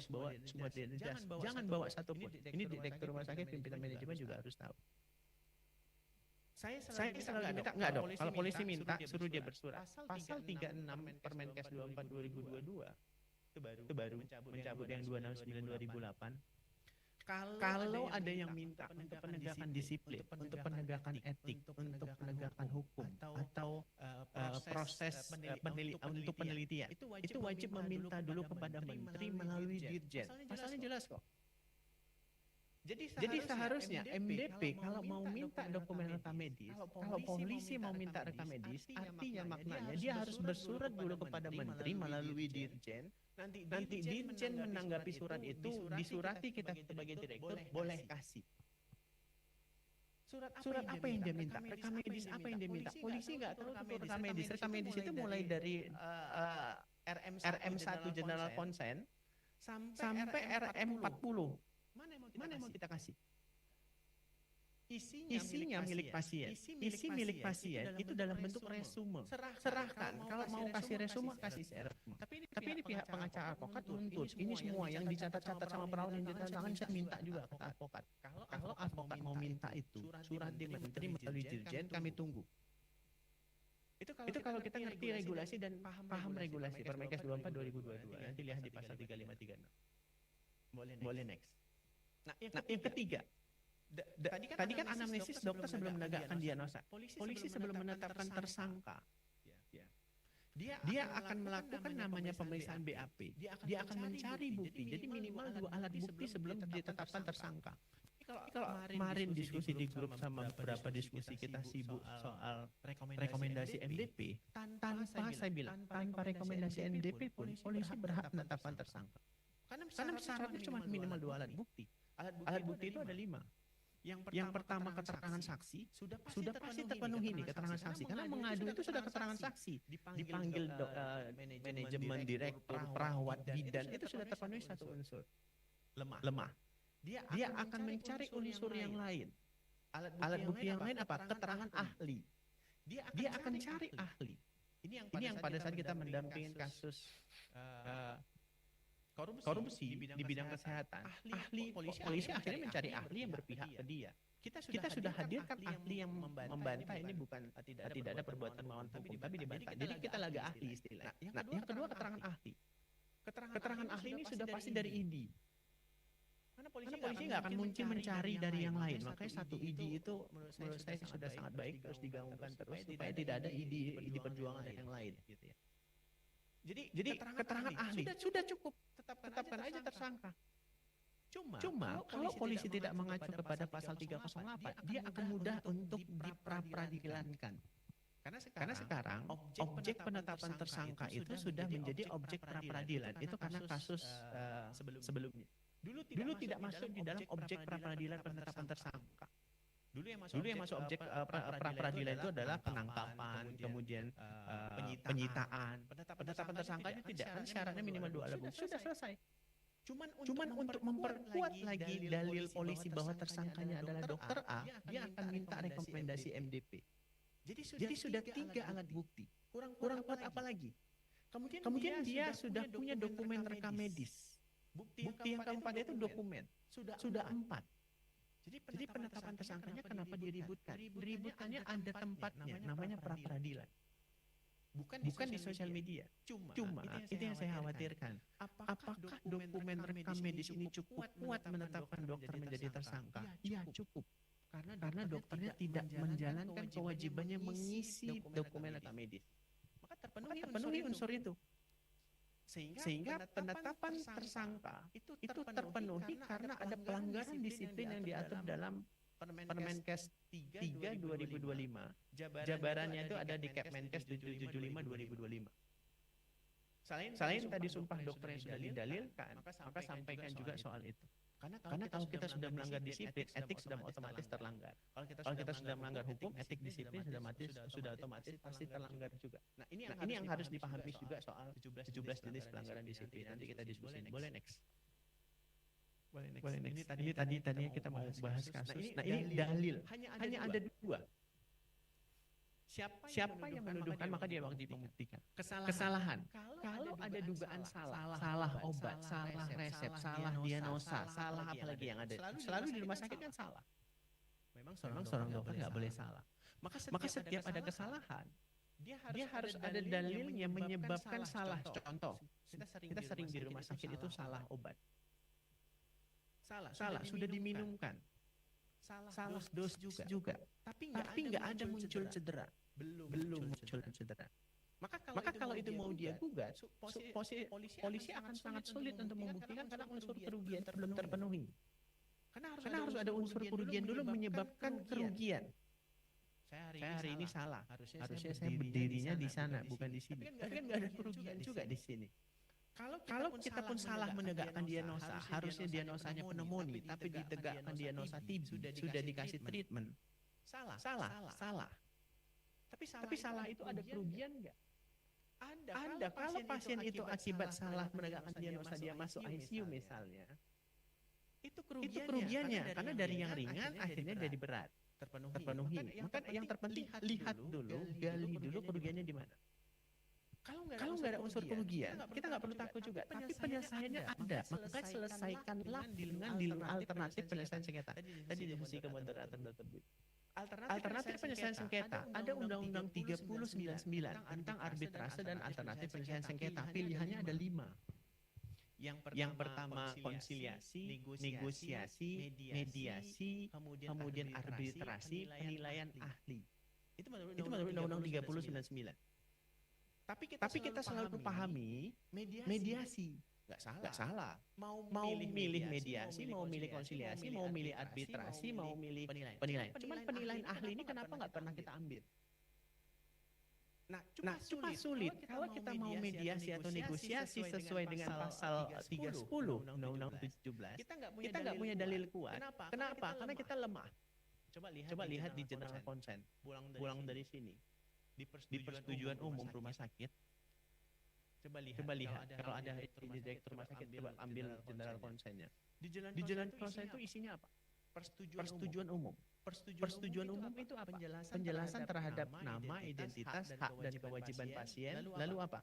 bawa semua identitas. Jangan bawa satu pun. Ini direktur rumah sakit, pimpinan manajemen juga harus tahu. Saya selalu minta, enggak dong. Kalau polisi minta, suruh dia bersurat. Pasal 36 Permenkes 24 2022 itu baru mencabut yang 269 2008. Kalau ada yang minta untuk penegakan disiplin, untuk penegakan etik, untuk penegakan hukum, atau proses untuk penelitian, itu wajib meminta dulu kepada menteri melalui dirjen. Pasalnya jelas kok. Jadi seharusnya MDP kalau mau minta dokumen rekam medis, kalau polisi mau minta rekam medis, artinya maknanya dia harus bersurat dulu kepada menteri melalui dirjen. Nanti dirjen menanggapi surat itu, disurati kita sebagai direktur, boleh kasih. Surat apa yang dia minta? Rekam medis apa yang dia minta? Polisi nggak tahu itu rekam medis. Rekam medis itu mulai dari RM1 General Consent sampai RM40. Mana yang mau kita kasih? Isinya milik pasien. Isi milik pasien itu dalam bentuk resume. Serahkan. Kalau mau kasih resume, kasih resume. Tapi ini pihak pengacara advokat tuntut. Ini semua yang dicatat-catat sama perawat yang ditandatangan saya minta juga kata advokat. Kalau advokat mau minta itu, surat di menteri melalui dirjen kami tunggu. Itu kalau kita ngerti regulasi dan paham regulasi. Permenkes 24 2022. Nanti lihat di pasal 3536. Boleh next. Nah, yang ketiga, tadi kan anamnesis dokter sebelum menegakkan diagnosa. Polisi sebelum menetapkan tersangka, dia akan melakukan namanya pemeriksaan BAP. Dia akan mencari bukti. Jadi minimal 2 alat bukti sebelum ditetapkan tersangka. Kalau kemarin diskusi di grup sama beberapa diskusi kita sibuk soal rekomendasi MDP, tanpa saya bilang, tanpa rekomendasi MDP pun polisi berhak menetapkan tersangka. Karena syaratnya cuma minimal 2 alat bukti. Alat bukti itu ada 5. Yang pertama keterangan saksi sudah pasti terpenuhi nih keterangan saksi karena mengadu itu sudah keterangan saksi. Dipanggil manajemen, direktur, perawat, bidan itu sudah terpenuhi satu unsur. Lemah. Dia akan mencari unsur yang lain. Alat bukti yang lain apa? Keterangan ahli. Dia akan cari ahli. Ini yang pada saat kita mendampingin kasus korupsi di bidang kesehatan, polisi akhirnya mencari ahli yang berpihak ke dia. Kita sudah hadirkan ahli yang membantah ini bukan tidak ada perbuatan melawan hukum, tapi dibantah. Jadi kita lagi ahli istilahnya. Nah, yang kedua keterangan ahli. Keterangan ahli ini sudah pasti dari ID. Karena polisi nggak akan mungkin mencari dari yang lain. Makanya satu ID itu menurut saya sudah sangat baik, terus digaungkan terus supaya tidak ada ID perjuangan yang lain. Gitu ya. Jadi keterangan ahli sudah cukup. Tetapkan aja tersangka. Cuma kalau polisi tidak mengacu kepada pasal 308, dia akan mudah untuk diperadilankan. Karena sekarang objek penetapan tersangka itu sudah menjadi objek pra-peradilan. Itu karena kasus sebelumnya. Dulu tidak masuk di dalam objek pra-peradilan penetapan tersangka. Dulu yang masuk objek pra-peradilan itu adalah penangkapan, kemudian penyitaan. Penetapan tersangkanya tidak, kan syaratnya minimal 2 alat bukti. Sudah selesai. Cuman untuk memperkuat lagi dalil polisi bahwa tersangkanya adalah dokter A, dia akan minta rekomendasi MDP. Jadi sudah 3 alat bukti. Kurang kuat apa lagi? Kemudian dia sudah punya dokumen rekam medis. Bukti yang keempat itu dokumen. Sudah 4. Jadi penetapan tersangkanya kenapa diributkan? Diributkannya ada tempatnya, namanya pra-peradilan. Bukan di sosial media. Cuma itu yang saya khawatirkan. Apakah dokumen rekam medis ini cukup kuat menetapkan dokter menjadi tersangka? Ya cukup. Karena dokternya tidak menjalankan kewajibannya mengisi dokumen rekam medis. Maka terpenuhi unsur itu. Sehingga penetapan tersangka itu terpenuhi karena ada pelanggaran disiplin yang diatur dalam Permenkes 3 2025. Jabarannya itu ada di Kepmenkes 775 2025. Selain tadi sumpah dokter yang sudah didalilkan, maka sampaikan juga soal itu. Karena kalau kita sudah melanggar disiplin, etik sudah otomatis terlanggar. Kalau kita sudah melanggar hukum, etik disiplin sudah otomatis pasti terlanggar juga. Nah, ini yang harus dipahami juga soal 17 jenis pelanggaran disiplin. Nanti kita diskusi. Boleh next. Ini tadi kita mau bahas kasus. Nah, ini dalil. Hanya ada 2. Siapa yang menuduhkan maka dia wajib membuktikan. Kesalahan. Kalau ada dugaan salah obat, salah resep, salah diagnosa, salah apalagi yang ada. Selalu di rumah sakit kan salah. Memang seorang dokter nggak boleh salah. Maka setiap ada kesalahan, dia harus ada dalil yang menyebabkan salah. Contoh, kita sering di rumah sakit itu salah obat. Salah sudah diminumkan. Salah dos juga. Tapi nggak ada muncul cedera. Belum muncul cedera. Maka kalau itu mau dia gugat, polisi akan sangat sulit untuk membuktikan karena unsur kerugian belum terpenuhi. Karena harus ada unsur kerugian dulu menyebabkan kerugian. Saya hari ini salah. Harusnya saya berdirinya di sana, bukan di sini. Tapi kan nggak ada kerugian juga di sini. Kalau kita pun salah menegakkan diagnosa, harusnya diagnosanya pneumonia, tapi ditegakkan diagnosa TB, sudah dikasih treatment. Salah. Tapi salah itu ada kerugian nggak? Ada. Kalau pasien itu akibat salah menegakkan diagnosa dia masuk ICU misalnya, itu kerugiannya. Karena dari yang ringan akhirnya jadi berat. Terpenuhi. Maka yang terpenting lihat dulu, gali dulu kerugiannya di mana. Kalau nggak ada unsur kerugian, kita nggak perlu takut juga. Tapi penyelesaiannya ada. Maka selesaikanlah dengan alternatif penyelesaian sengketa. Tadi diskusi kemudaratan tersebut. Alternatif penyelesaian sengketa, ada Undang-Undang 3099 tentang arbitrase dan alternatif penyelesaian sengketa. Pilihannya ada 5. Yang pertama konsiliasi, negosiasi, mediasi, kemudian arbitrasi, penilaian ahli. Itu menurut Undang-Undang 3099. Tapi kita selalu pahami mediasi. Nggak salah. Mau milih mediasi, mau milih konsiliasi, mau milih arbitrasi, mau milih penilaian. Cuman penilaian ahli ini kenapa nggak pernah kita ambil? Nah, cuma sulit. Kalau kita mau mediasi atau negosiasi sesuai dengan pasal 310 Undang-Undang 17, kita nggak punya dalil kuat. Kenapa? Karena kita lemah. Coba lihat di general consent. Pulang dari sini. Di persetujuan umum rumah sakit. Coba lihat kalau ada direktur rumah sakit, coba ambil general consent-nya. Di general consent itu isinya apa? persetujuan umum. Persetujuan umum itu apa? Penjelasan terhadap nama, identitas, hak dan kewajiban pasien, lalu apa?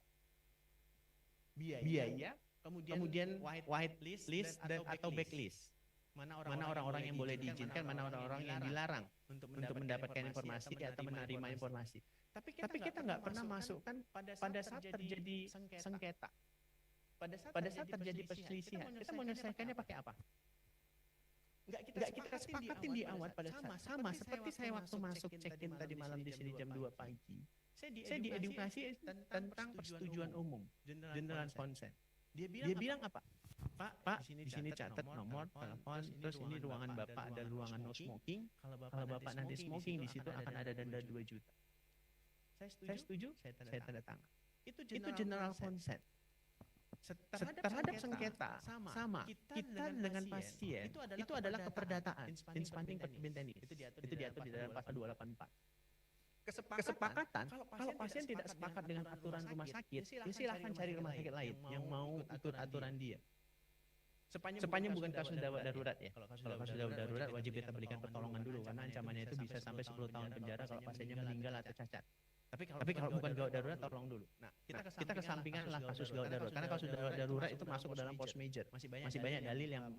Biaya, kemudian white list dan atau backlist. Mana orang-orang yang boleh diizinkan, mana orang-orang yang dilarang untuk mendapatkan informasi atau menerima informasi. Tapi kita nggak pernah masukkan pada saat terjadi sengketa. Pada saat terjadi perselisihan, kita menyelesaikannya pakai apa? Nggak kita sepakatin di awal pada saat sama seperti saya waktu masuk check-in tadi malam di sini jam 2 pagi. Saya diedukasi tentang persetujuan umum, general consent. Dia bilang apa? Pak, di sini catat nomor telepon, terus ini ruangan Bapak ada ruangan no smoking. Kalau Bapak nanti smoking di situ akan ada denda 2 juta. Saya setuju, saya tanda tangan. Itu general consent. Terhadap sengketa sama kita dengan pasien itu adalah keperdataan, inspanning perbendanis. Itu diatur di dalam pasal 284. Kesepakatan kalau pasien tidak sepakat dengan aturan rumah sakit, ya silahkan cari rumah sakit lain yang mau ikut aturan dia. Sepanjang bukan kasus gawat darurat ya. Kalau kasus gawat darurat wajib kita berikan pertolongan dulu karena ancamannya itu bisa sampai 10 tahun penjara kalau pasiennya meninggal atau cacat. Tapi kalau bukan gawat darurat tolong dulu. Nah, kita kesampingkan lah kasus gawat darurat karena kasus gawat darurat itu masuk ke dalam force major. Masih banyak dalil yang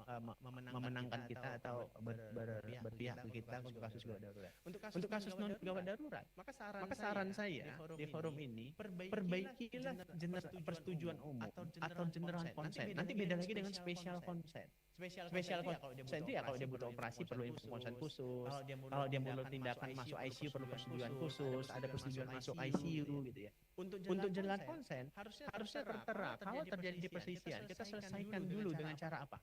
memenangkan kita atau berpihak ke kita untuk kasus gawat darurat. Untuk kasus non gawat darurat, maka saran saya di forum ini perbaikilah persetujuan umum atau general consent. Nanti beda lagi dengan special consent. Special consent itu ya kalau dia butuh operasi perlu consent khusus. Kalau dia butuh tindakan masuk ICU perlu persetujuan khusus. Ada persetujuan masuk ICU gitu ya. Untuk general consent harusnya tertera kalau terjadi perselisihan kita selesaikan dulu dengan cara apa?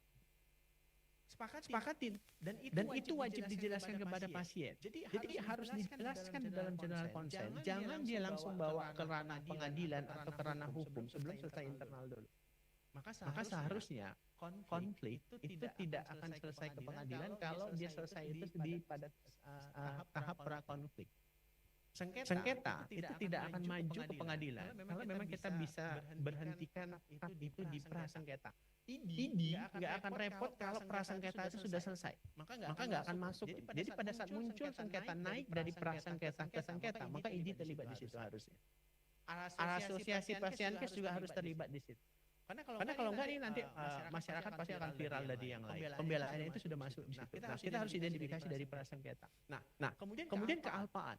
Sepakatin dan itu wajib dijelaskan kepada pasien. Jadi harus dijelaskan di dalam general consent. Jangan dia langsung bawa ke ranah pengadilan atau ke ranah hukum sebelum selesai internal dulu. Maka seharusnya konflik itu tidak akan selesai ke pengadilan kalau dia selesai itu pada tahap pra-konflik. Sengketa itu tidak akan maju ke pengadilan kalau memang kita bisa berhentikan itu di prasengketa. IDI nggak akan repot kalau prasengketa itu sudah selesai. Maka nggak akan masuk. Jadi pada saat muncul sengketa naik dari prasengketa ke sengketa, maka IDI terlibat di situ harusnya. Asosiasi pasien kes juga harus terlibat di situ. Karena kalau enggak ini nanti masyarakat pasti akan viral dari yang lain. Pembelaannya itu sudah masuk di situ. Nah, kita harus identifikasi dari prasengketa. Nah, kemudian kealpaan.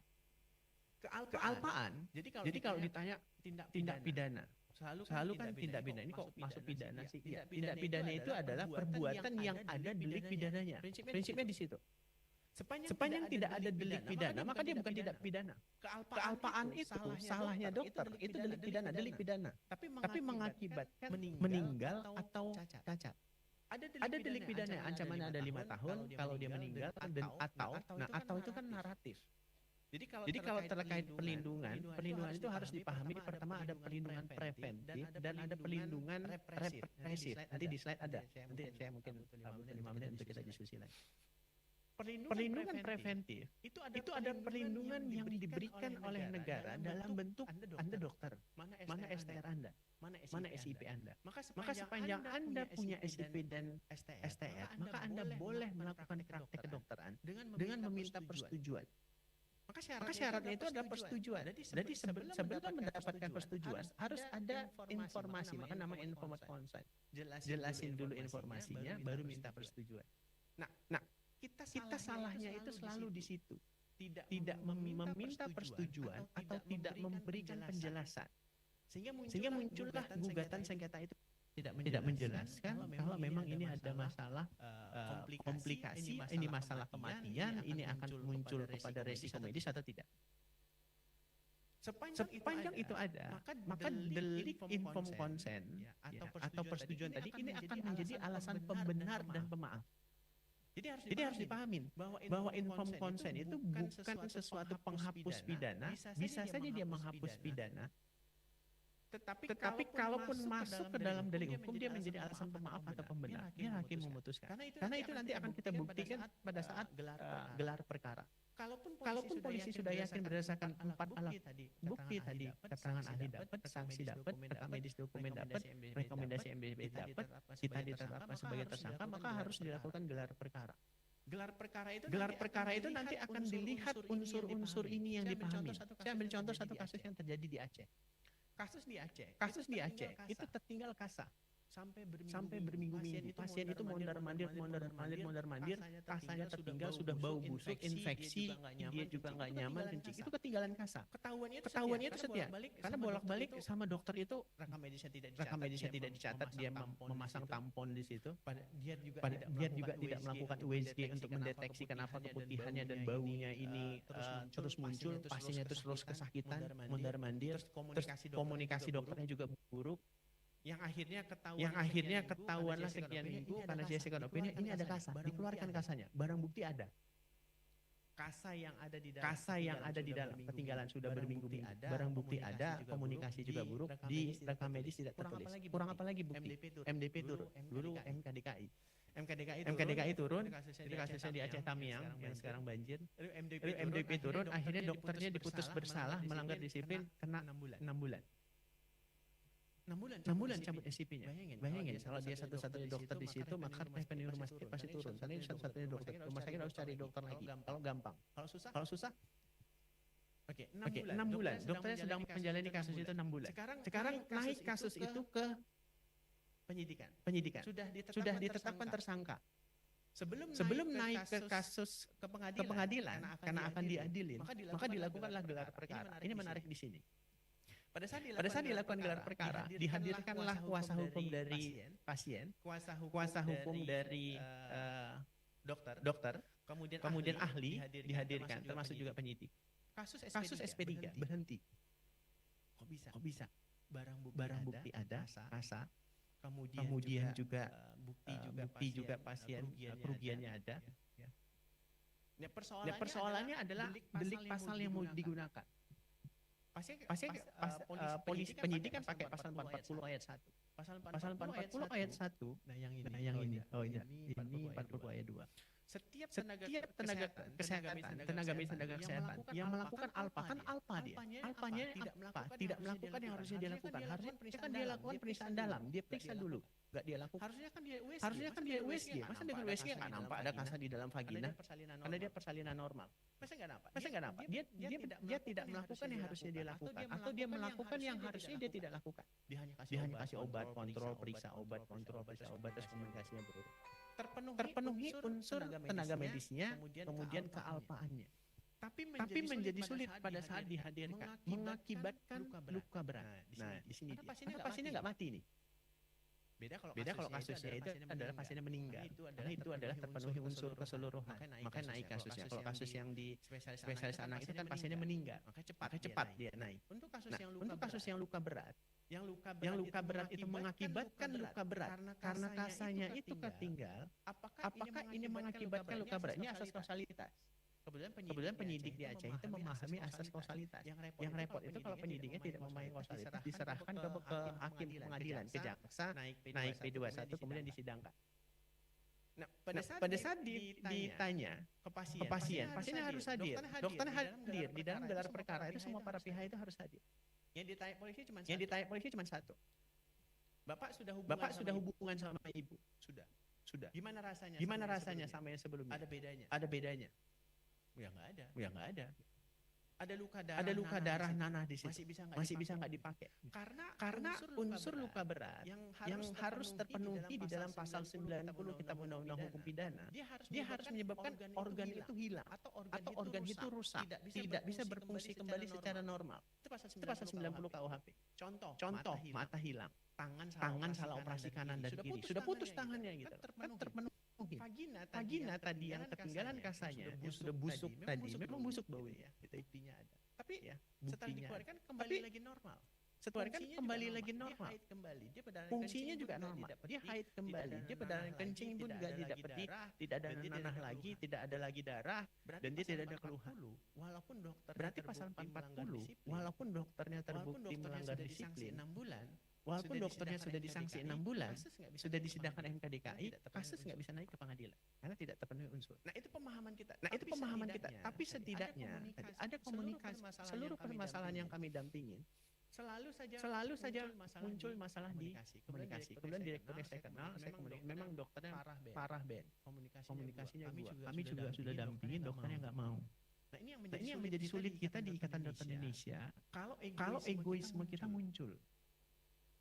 Jadi kalau ditanya tindak pidana, selalu kan tindak pidana ini kok masuk pidana sih? Ya, tindak pidana itu adalah perbuatan yang ada delik pidananya. Prinsipnya di situ. Sepanjang tidak ada delik pidana, maka dia bukan tindak pidana. Kealpaan itu salahnya dokter, itu delik pidana. Tapi mengakibatkan meninggal atau cacat. Ada delik pidana, ancamannya ada 5 tahun kalau dia meninggal dan atau itu kan naratif. Jadi kalau terkait perlindungan itu harus dipahami pertama ada perlindungan preventif dan ada perlindungan represif. Nanti di slide ada. Nanti saya mungkin 5 menit untuk kita diskusi lagi. Perlindungan preventif itu ada perlindungan yang diberikan oleh negara dalam bentuk Anda dokter, mana STR Anda, mana SIP Anda. Maka sepanjang Anda punya SIP dan STR, maka Anda boleh melakukan praktek kedokteran dengan meminta persetujuan. Maka syaratnya itu adalah persetujuan. Jadi sebelum mendapatkan persetujuan harus ada informasi, maka nama informed consent. Jelasin dulu informasinya, baru minta persetujuan. Nah, kita salahnya itu selalu di situ. Tidak meminta persetujuan atau tidak memberikan penjelasan. Sehingga muncullah gugatan sengketa itu tidak menjelaskan kalau memang ini ada masalah komplikasi, ini masalah kematian, ini akan muncul kepada resiko medis atau tidak. Sepanjang itu ada, maka delik informed consent atau persetujuan tadi ini akan menjadi alasan pembenar dan pemaaf. Jadi harus dipahamin bahwa informed consent itu bukan sesuatu penghapus pidana, bisa saja dia menghapus pidana. Tetapi kalaupun masuk ke dalam delik hukum dia menjadi alasan pemaaf atau pembenar, dia hakim memutuskan. Karena itu nanti akan kita buktikan pada saat gelar perkara. Kalaupun polisi sudah yakin berdasarkan 4 alat bukti tadi, keterangan ahli dapat, saksi dapat, rekam medis dokumen dapat, rekomendasi MBB dapat, kita ditetapkan sebagai tersangka, maka harus dilakukan gelar perkara. Gelar perkara itu nanti akan dilihat unsur-unsur ini yang dipahami. Saya ambil contoh satu kasus yang terjadi di Aceh. Kasus di Aceh itu tertinggal kasa. Sampai berminggu-minggu. Pasien itu mondar-mandir, kasanya tertinggal, sudah bau busuk, infeksi, dia juga nggak nyaman, kencing. Itu ketinggalan kasa. Ketahuannya itu setia. Karena bolak-balik sama dokter itu, rekam medisnya tidak dicatat, dia memasang tampon di situ. Dia juga tidak melakukan USG untuk mendeteksi kenapa keputihannya dan baunya ini terus muncul, pasiennya terus kesakitan, mondar-mandir, terus komunikasi dokternya juga buruk. Yang akhirnya ketahuanlah sekian minggu karena dia second opinion, ini ada kasa, dikeluarkan kasanya, barang bukti ada. Kasa yang ada di dalam ketinggalan sudah berminggu-minggu, barang bukti ada, komunikasi juga buruk, di rekam medis tidak tertulis. Kurang apa lagi bukti? MDP turun, dulu MKDKI turun, itu kasusnya di Aceh Tamiang yang sekarang banjir. MDP turun, akhirnya dokternya diputus bersalah melanggar disiplin, kena 6 bulan. 6 bulan cabut SCP-nya. Bayangin kalau dia satu-satunya dokter di situ, maka revenue rumah sakit pasti turun. Karena ini satu-satunya dokter. Rumah sakit harus cari dokter lagi. Kalau gampang. Kalau susah. Oke, 6 bulan. Dokternya sedang menjalani kasus itu 6 bulan. Sekarang naik kasus itu ke penyidikan. Sudah ditetapkan tersangka. Sebelum naik ke kasus ke pengadilan karena akan diadilin, maka dilakukanlah gelar perkara. Ini menarik di sini. Pada saat dilakukan gelar perkara, dihadirkanlah kuasa hukum dari pasien, kuasa hukum dari dokter, kemudian ahli dihadirkan, termasuk juga penyidik. Kasus SP3 berhenti. Kok bisa? Barang bukti ada, kasa, kemudian juga bukti juga pasien, kerugiannya ada. Persoalannya adalah delik pasal yang mau digunakan. Polisi penyidik kan pakai pasal 440 ayat 1. Pasal 440 ayat 1. Nah, yang ini. Oh, ini 40 ayat 2. Setiap tenaga kesehatan yang melakukan alpa, kan alpa dia. Alpanya tidak melakukan yang harusnya dia lakukan. Harusnya kan dia lakukan pemeriksaan dalam, dia periksa dulu. Enggak dia lakukan. Harusnya kan dia USG. Masa dengan USG enggak nampak ada kasa di dalam vagina? Karena dia persalinan normal. Masa enggak nampak? Dia tidak melakukan yang harusnya dia lakukan, atau dia melakukan yang harusnya dia tidak lakukan. Dia hanya kasih obat, kontrol, periksa obat, terus komunikasinya buruk. Terpenuhi unsur tenaga medisnya, kemudian kealpaannya. Tapi menjadi sulit pada saat dihadirkan, mengakibatkan luka berat. Nah, di sini dia. Pasiennya nggak mati nih. Beda kalau kasusnya itu adalah pasiennya meninggal. Karena itu adalah terpenuhi unsur keseluruhan. Maka naik kasusnya. Kalau kasus yang di spesialis anak itu kan pasiennya meninggal. Maka cepat dia naik. Untuk kasus yang luka berat, yang luka berat itu mengakibatkan luka berat karena kasanya itu ketinggal. Apakah ini mengakibatkan luka berat? Ini asas kausalitas. Kebetulan penyidik di Aceh itu memahami asas kausalitas. Yang repot itu kalau penyidiknya tidak memahami kausalitas, diserahkan ke hakim pengadilan, ke jaksa, naik P21 kemudian disidangkan. Nah, pada saat ditanya ke pasien, pasiennya harus hadir. Dokternya hadir di dalam gelar perkara itu, semua para pihak itu harus hadir. Yang ditanya polisi cuma satu. Bapak sudah hubungan sama ibu? Sudah. Gimana rasanya sama yang sebelumnya? Ada bedanya. Ya nggak ada. Ada luka darah nanah di situ. Masih bisa nggak dipakai. Karena unsur luka berat yang harus terpenuhi di dalam pasal 90 Kitab Undang-Undang Hukum Pidana, dia harus menyebabkan organ itu hilang atau organ itu rusak, tidak bisa berfungsi kembali secara normal. Itu pasal 90 KUHP. Contoh mata hilang, tangan salah operasi kanan dan kiri, sudah putus tangannya gitu. Kan terpenuhi. Vagina tadi yang ketinggalan kasanya, yang sudah busuk tadi, memang busuk baunya, buktinya ada. Tapi setelah dikeluarkan kembali lagi normal. Fungsinya juga normal. Dia haid kembali. Dia berdarah kencing pun juga tidak pedih, tidak ada nanah lagi, tidak ada lagi darah, dan dia tidak ada keluhan. Berarti pasal 440, walaupun dokternya terbukti melanggar disiplin 6 bulan, walaupun dokternya sudah disanksi 6 bulan, sudah disidangkan MKDKI, kasus nggak bisa naik ke pengadilan karena tidak terpenuhi unsur. Nah, itu pemahaman kita. Tapi setidaknya ada komunikasi seluruh permasalahan yang kami dampingin. selalu saja muncul masalah di komunikasi. Kemudian direkturnya saya kenal, memang dokternya parah Ben. Komunikasinya kami juga sudah dampingin, dokternya nggak mau. Nah ini yang menjadi sulit kita di Ikatan Dokter Indonesia. Kalau egoisme kita muncul.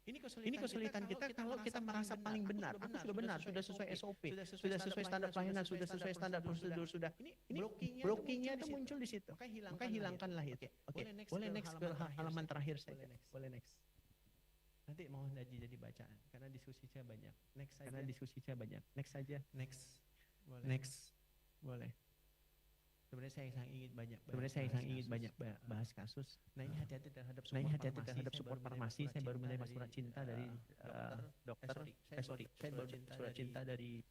Ini kesulitan kita kalau kita merasa paling benar. Aku sudah benar, sudah sesuai SOP, sudah sesuai standar pelayanan, sudah sesuai standar prosedur, sudah. Ini blockingnya itu muncul di situ. Maka hilangkanlah itu. Oke, boleh next ke halaman terakhir saja. Boleh next. Nanti mau jadi bacaan karena diskusinya banyak. Next saja. Next. Boleh. Sebenarnya saya sangat ingin banyak bahas kasus. Nah ini hati-hati terhadap support farmasi. Saya baru menerima surat cinta dari dokter. Saya baru surat cinta dari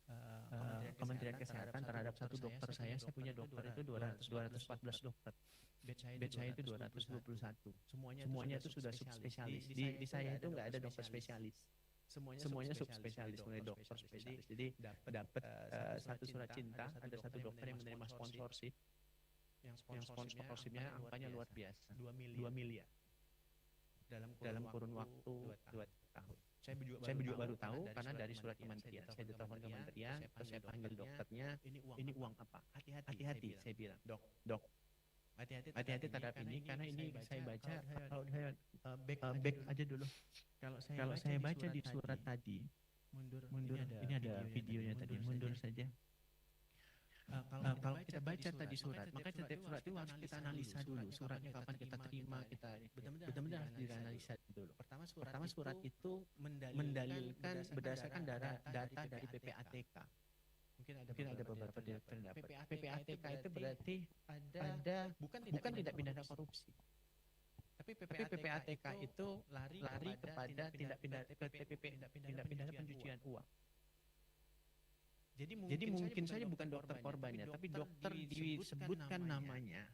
Kementerian Kesehatan terhadap satu dokter saya. Saya punya dokter itu 214 dokter. Bed saya itu 221. Semuanya itu sudah subspesialis. Di saya itu nggak ada dokter spesialis. Semuanya subspesialis, mulai dokter spesialis. Jadi dapat satu surat cinta, ada satu dokter yang menerima sponsorship. Yang sponsorshipnya angkanya luar biasa, 2 miliar. Dalam kurun waktu 2 tahun. Saya juga baru tahu karena dari surat kementerian. Saya ditelepon kementerian, terus saya panggil dokternya, ini uang apa? Hati-hati, saya bilang, dok. Hati-hati terhadap ini karena ini saya baca kalau saya back aja dulu. Kalau saya baca di surat tadi mundur. Ini ada videonya tadi, mundur saja. Kalau kita baca tadi surat, maka setiap surat itu harus kita analisa dulu. Suratnya kapan kita terima, kita benar-benar harus dianalisa dulu. Pertama surat itu mendalilkan berdasarkan data dari PPATK. Mungkin ada beberapa pendapat. PPATK itu berarti ada bukan tindak pidana korupsi. Tapi PPATK itu lari kepada tindak pidana pencucian uang. Jadi mungkin saja bukan dokter korbannya, tapi dokter disebutkan namanya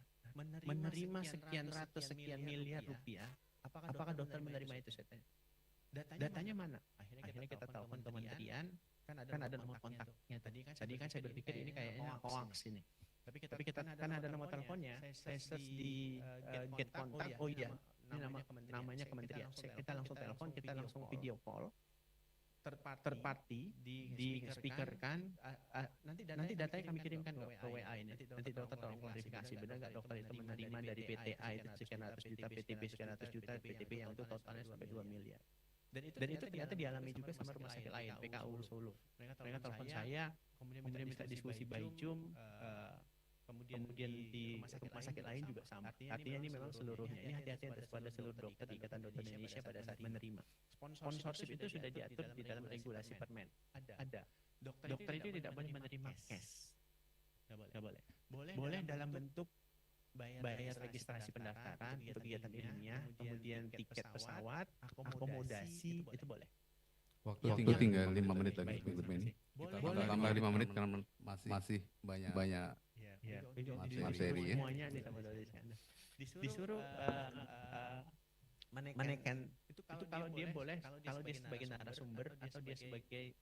menerima sekian ratus sekian miliar rupiah. Apakah dokter menerima itu? Datanya mana? Akhirnya kita telepon kementerian. Kan ada nomor kontaknya tadi kan saya berpikir ini kayaknya hoax ini. Tapi kita kan ada nomor teleponnya. Saya search di get kontak. Oh iya, ini namanya kementerian. Kita langsung telepon, kita langsung video call. Third party di speakerkan. Nanti datanya kami kirimkan ke WA ini. Nanti dokter tolong klarifikasi benar nggak dokter itu menerima dari PTA itu sekian ratus juta, PTB sekian ratus juta, PTB yang itu totalnya sampai 2 miliar. Dan itu ternyata dialami juga sama rumah sakit lain, PKU Solo. Mereka telepon saya, kemudian minta diskusi by Zoom, kemudian di rumah sakit lain juga sama. Artinya ini memang seluruhnya. Ini hati-hati pada seluruh dokter di Ikatan Dokter Indonesia pada saat menerima. Sponsorship itu sudah diatur di dalam regulasi Permen. Ada. Dokter itu tidak boleh menerima cash. Nggak boleh. Boleh dalam bentuk bayar registrasi pendaftaran untuk kegiatan ilmiah, kemudian tiket pesawat, akomodasi, itu boleh. Waktu tinggal 5 menit lagi minggu ini. Kita tambah 5 menit karena masih banyak materi ya. Semuanya disuruh menekan itu kalau dia boleh, kalau dia sebagai narasumber atau dia sebagai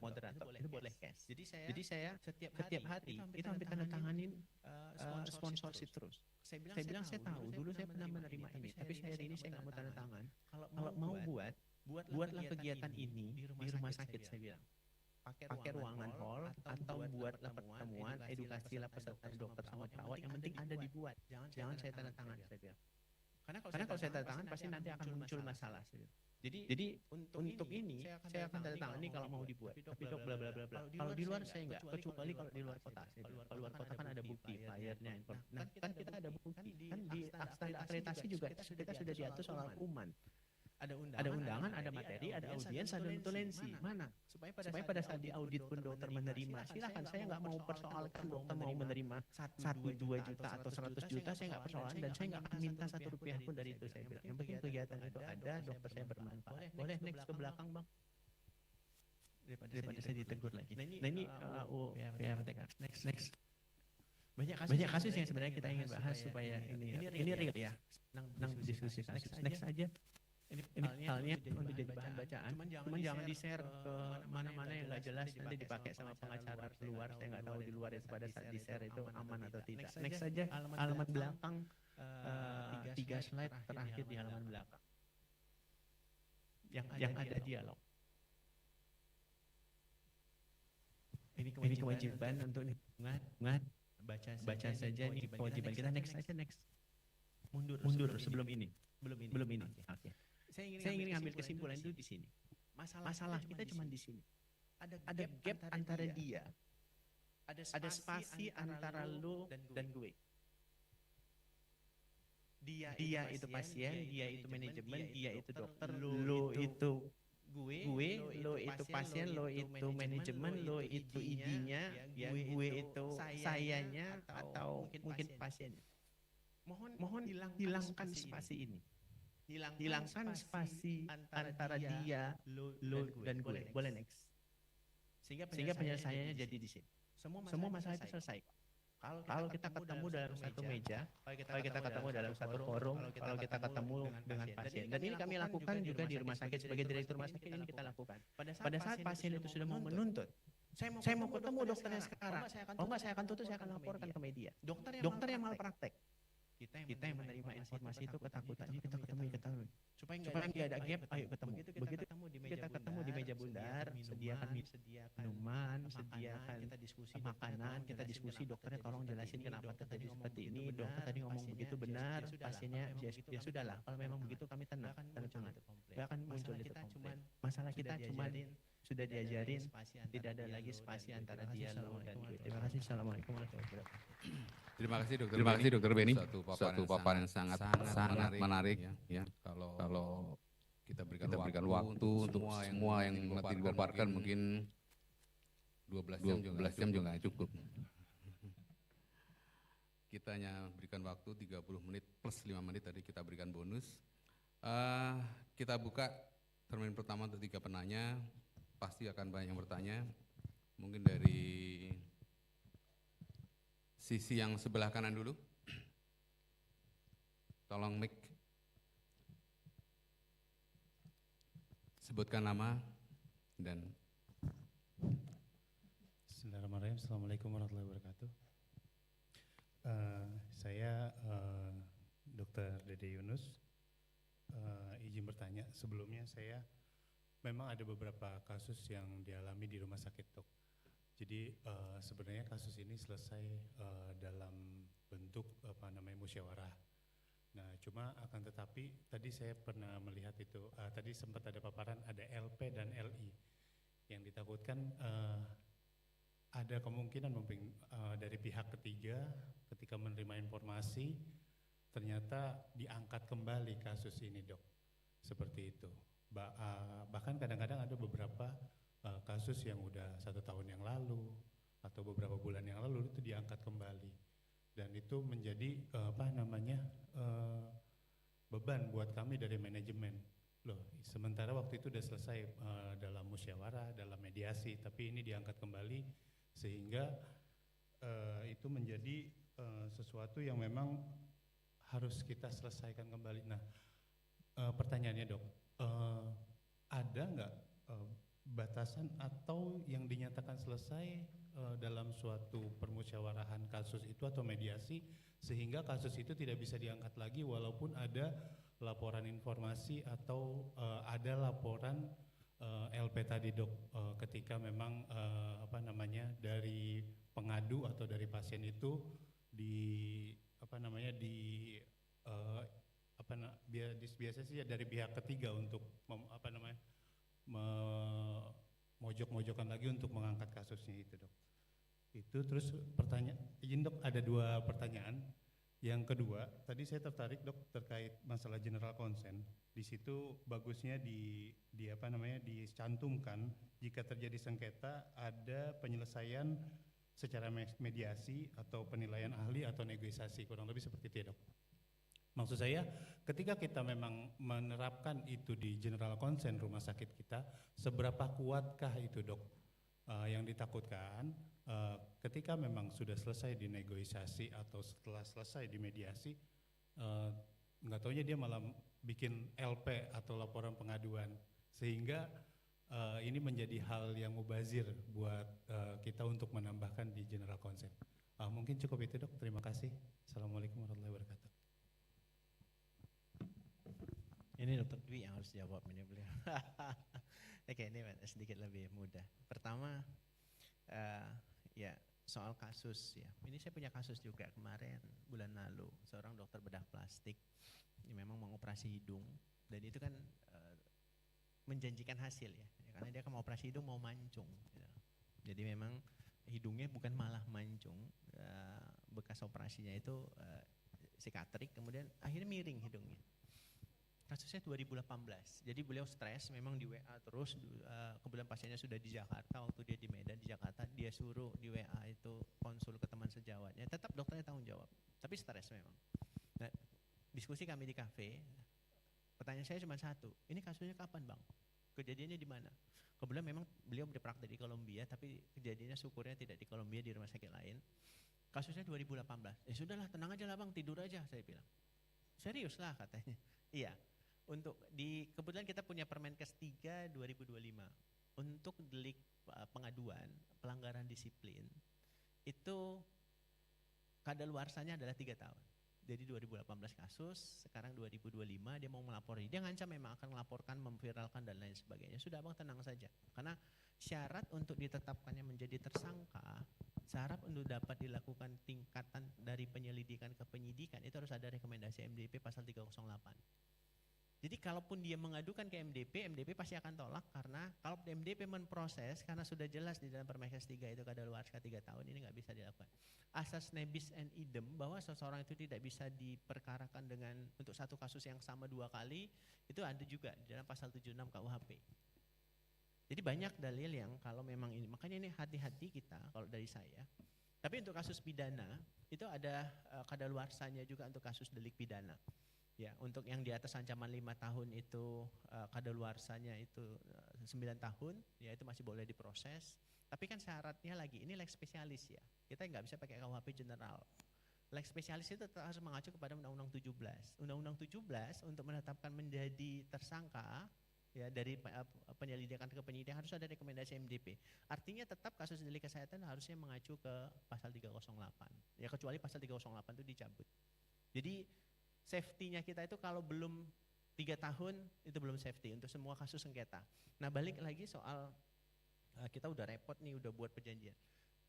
moderator itu boleh cash. Jadi saya setiap hari itu hampir tanda tanganin sponsorship terus. Saya bilang saya tahu dulu saya pernah menerima ini, tapi hari ini saya nggak mau tanda tangan. Kalau mau buatlah kegiatan ini di rumah sakit, saya bilang. Pakai ruangan hall atau buatlah pertemuan, edukasilah peserta dokter sama perawat. Yang penting ada dibuat. Jangan saya tanda tangan, saya bilang. Karena kalau saya tanda tangan pasti nanti akan muncul masalah. Jadi untuk ini saya akan tanda tangan ini kalau mau dibuat. Tapi dok bla bla bla bla. Kalau di luar saya enggak, kecuali kalau di luar kota. Kalau luar kota kan ada bukti flyernya. Nah, kan kita ada bukti. Kan di standar akreditasi juga kita sudah diatur soal hukuman. Ada undangan, ada materi, ada audiens, ada notulensi. Mana? Supaya pada saat di audit pun dokter menerima. Silakan, saya nggak mau persoalkan dokter mau menerima 1-2 juta atau 100 juta, saya nggak persoalan dan saya nggak akan minta 1 rupiah pun dari itu, saya bilang. Yang penting kegiatan itu ada, dokter saya bermanfaat. Boleh next ke belakang bang? Daripada saya ditegur lagi. Nah ini next. Banyak kasus yang sebenarnya kita ingin bahas supaya ini real ya. Nang diskusi kasus. Next aja. Ini halnya untuk jadi bahan bacaan. Cuman jangan di-share ke mana-mana yang nggak jelas, nanti dipakai sama pengacara luar. Saya nggak tahu di luar itu pada saat di-share itu aman atau tidak. Next saja halaman belakang, 3 slide terakhir di halaman belakang. Yang ada dialog. Ini kewajiban untuk lingkungan. Baca saja ini kewajiban kita. Next saja, next. Mundur sebelum ini. Belum ini. Oke. Saya ingin ngambil kesimpulan itu di sini. Masalah kita cuma di sini. Ada gap antara dia. Ada spasi antara lo dan gue. Dia itu pasien, dia itu manajemen, dia itu dokter, lo itu gue, lo itu pasien, lo itu manajemen, lo itu ID-nya, gue itu sayanya atau mungkin pasiennya. Mohon hilangkan spasi ini. Hilangkan spasi antara dia, lo dan gue. Boleh next. Sehingga penyelesaiannya jadi di sini. Semua masalah itu selesai. Kalau kita ketemu dalam satu meja, kalau kita ketemu dalam satu forum, kalau kita ketemu dengan pasien. Dan ini kami lakukan juga di rumah sakit. Sebagai direktur rumah sakit ini kita lakukan. Pada saat pasien itu sudah mau menuntut, saya mau ketemu dokternya sekarang. Oh enggak, saya akan tutup, saya akan laporkan ke media. Dokter yang malpraktek. Kita yang menerima informasi itu ketakutan. Kita ketemu. Supaya nggak ada gap, ayo ketemu. Begitu kita ketemu di meja bundar, sediakan minuman, sediakan makanan, kita diskusi, dokternya tolong jelasin kenapa tadi seperti ini, dokter tadi ngomong begitu benar, pasiennya ya sudahlah, kalau memang begitu kami tenang, tangan. Gak akan muncul itu komplain. Masalah kita cuma sudah diajarin, tidak ada lagi spasi antara dia, lo dan gue. Terima kasih. Assalamualaikum warahmatullahi wabarakatuh. Terima kasih Dokter Beni. Satu paparan yang sangat menarik. Ya. Kalau kita berikan waktu untuk semua yang nanti dipaparkan mungkin 12 jam juga nggak cukup. Kita hanya berikan waktu 30 menit plus 5 menit tadi kita berikan bonus. Kita buka termin pertama untuk 3 penanya. Pasti akan banyak yang bertanya. Mungkin dari sisi yang sebelah kanan dulu. Tolong mic. Sebutkan nama dan Bismillahirrahmanirrahim. Assalamualaikum warahmatullahi wabarakatuh. Saya Dr. Dede Yunus. Izin bertanya, sebelumnya saya memang ada beberapa kasus yang dialami di rumah sakit, Dok. Jadi sebenarnya kasus ini selesai dalam bentuk musyawarah. Nah, cuma akan tetapi tadi saya pernah melihat itu, tadi sempat ada paparan ada LP dan LI. Yang ditakutkan ada kemungkinan dari pihak ketiga ketika menerima informasi ternyata diangkat kembali kasus ini, Dok. Seperti itu. Bahkan kadang-kadang ada beberapa kasus yang udah 1 tahun yang lalu atau beberapa bulan yang lalu itu diangkat kembali, dan itu menjadi beban buat kami dari manajemen. Loh, sementara waktu itu udah selesai dalam musyawarah, dalam mediasi, tapi ini diangkat kembali sehingga itu menjadi sesuatu yang memang harus kita selesaikan kembali. Nah, pertanyaannya, Dok, ada nggak batasan atau yang dinyatakan selesai dalam suatu permusyawarahan kasus itu atau mediasi sehingga kasus itu tidak bisa diangkat lagi walaupun ada laporan informasi atau ada laporan LP tadi, Dok, ketika memang dari pengadu atau dari pasien itu biasa sih dari pihak ketiga untuk mojok-mojokan lagi untuk mengangkat kasusnya itu, Dok. Itu terus izin, Dok, ada 2 pertanyaan. Yang kedua, tadi saya tertarik, Dok, terkait masalah general consent. Di situ bagusnya dicantumkan jika terjadi sengketa ada penyelesaian secara mediasi atau penilaian ahli atau negosiasi, kurang lebih seperti itu, ya, Dok. Maksud saya, ketika kita memang menerapkan itu di general consent rumah sakit kita, seberapa kuatkah itu, Dok, yang ditakutkan ketika memang sudah selesai di negosiasi atau setelah selesai di mediasi, nggak taunya dia malah bikin LP atau laporan pengaduan, sehingga ini menjadi hal yang mubazir buat kita untuk menambahkan di general consent. Mungkin cukup itu dok, terima kasih. Assalamualaikum warahmatullahi wabarakatuh. Ini Dokter Dwi yang harus jawab ini beliau. Oke, ini sedikit lebih mudah. Pertama, ya soal kasus ya. Ini saya punya kasus juga kemarin bulan lalu, seorang dokter bedah plastik yang memang mengoperasi hidung dan itu kan menjanjikan hasil ya, karena dia kan mau operasi hidung mau mancung. Ya. Jadi memang hidungnya bukan malah mancung, bekas operasinya itu sikatrik, kemudian akhirnya miring hidungnya. Kasusnya 2018, jadi beliau stres, memang di WA terus, kebetulan pasiennya sudah di Jakarta, waktu dia di Medan di Jakarta, dia suruh di WA itu konsul ke teman sejawatnya, tetap dokternya tanggung jawab, tapi stres memang. Nah, diskusi kami di kafe, pertanyaan saya cuma satu, ini kasusnya kapan bang? Kejadiannya di mana? Kebetulan memang beliau berpraktek di Kolombia, tapi kejadiannya syukurnya tidak di Kolombia, di rumah sakit lain. Kasusnya 2018, sudahlah tenang aja lah bang, tidur aja saya bilang. Serius lah katanya, iya. Untuk kebetulan kita punya Permenkes 3 2025 untuk delik pengaduan pelanggaran disiplin itu kadaluarsanya adalah 3 tahun. Jadi 2018 kasus, sekarang 2025 dia mau melapori. Dia ngancam memang akan melaporkan, memviralkan dan lain sebagainya. Sudah abang tenang saja. Karena syarat untuk ditetapkannya menjadi tersangka, syarat untuk dapat dilakukan tingkatan dari penyelidikan ke penyidikan itu harus ada rekomendasi MDP pasal 308. Jadi kalaupun dia mengadukan ke MDP, MDP pasti akan tolak karena kalau MDP memproses karena sudah jelas di dalam Permenkes 3 itu kadaluarsa 3 tahun ini nggak bisa dilakukan. Asas nebis and idem bahwa seseorang itu tidak bisa diperkarakan dengan untuk satu kasus yang sama 2 kali itu ada juga di dalam pasal 76 KUHP. Jadi banyak dalil yang kalau memang ini, makanya ini hati-hati kita kalau dari saya. Tapi untuk kasus pidana itu ada kadaluarsanya juga untuk kasus delik pidana. Ya, untuk yang di atas ancaman 5 tahun itu kadaluarsanya itu 9 tahun, ya itu masih boleh diproses. Tapi kan syaratnya lagi, ini lex spesialis ya. Kita nggak bisa pakai KUHP general. Lex spesialis itu harus mengacu kepada Undang-Undang 17. Undang-Undang 17 untuk menetapkan menjadi tersangka ya dari penyelidikan ke penyidikan harus ada rekomendasi MDP. Artinya tetap kasus delik kesehatan harusnya mengacu ke pasal 308. Ya kecuali pasal 308 itu dicabut. Jadi safety-nya kita itu kalau belum 3 tahun itu belum safety untuk semua kasus sengketa. Nah balik lagi soal kita udah repot nih udah buat perjanjian.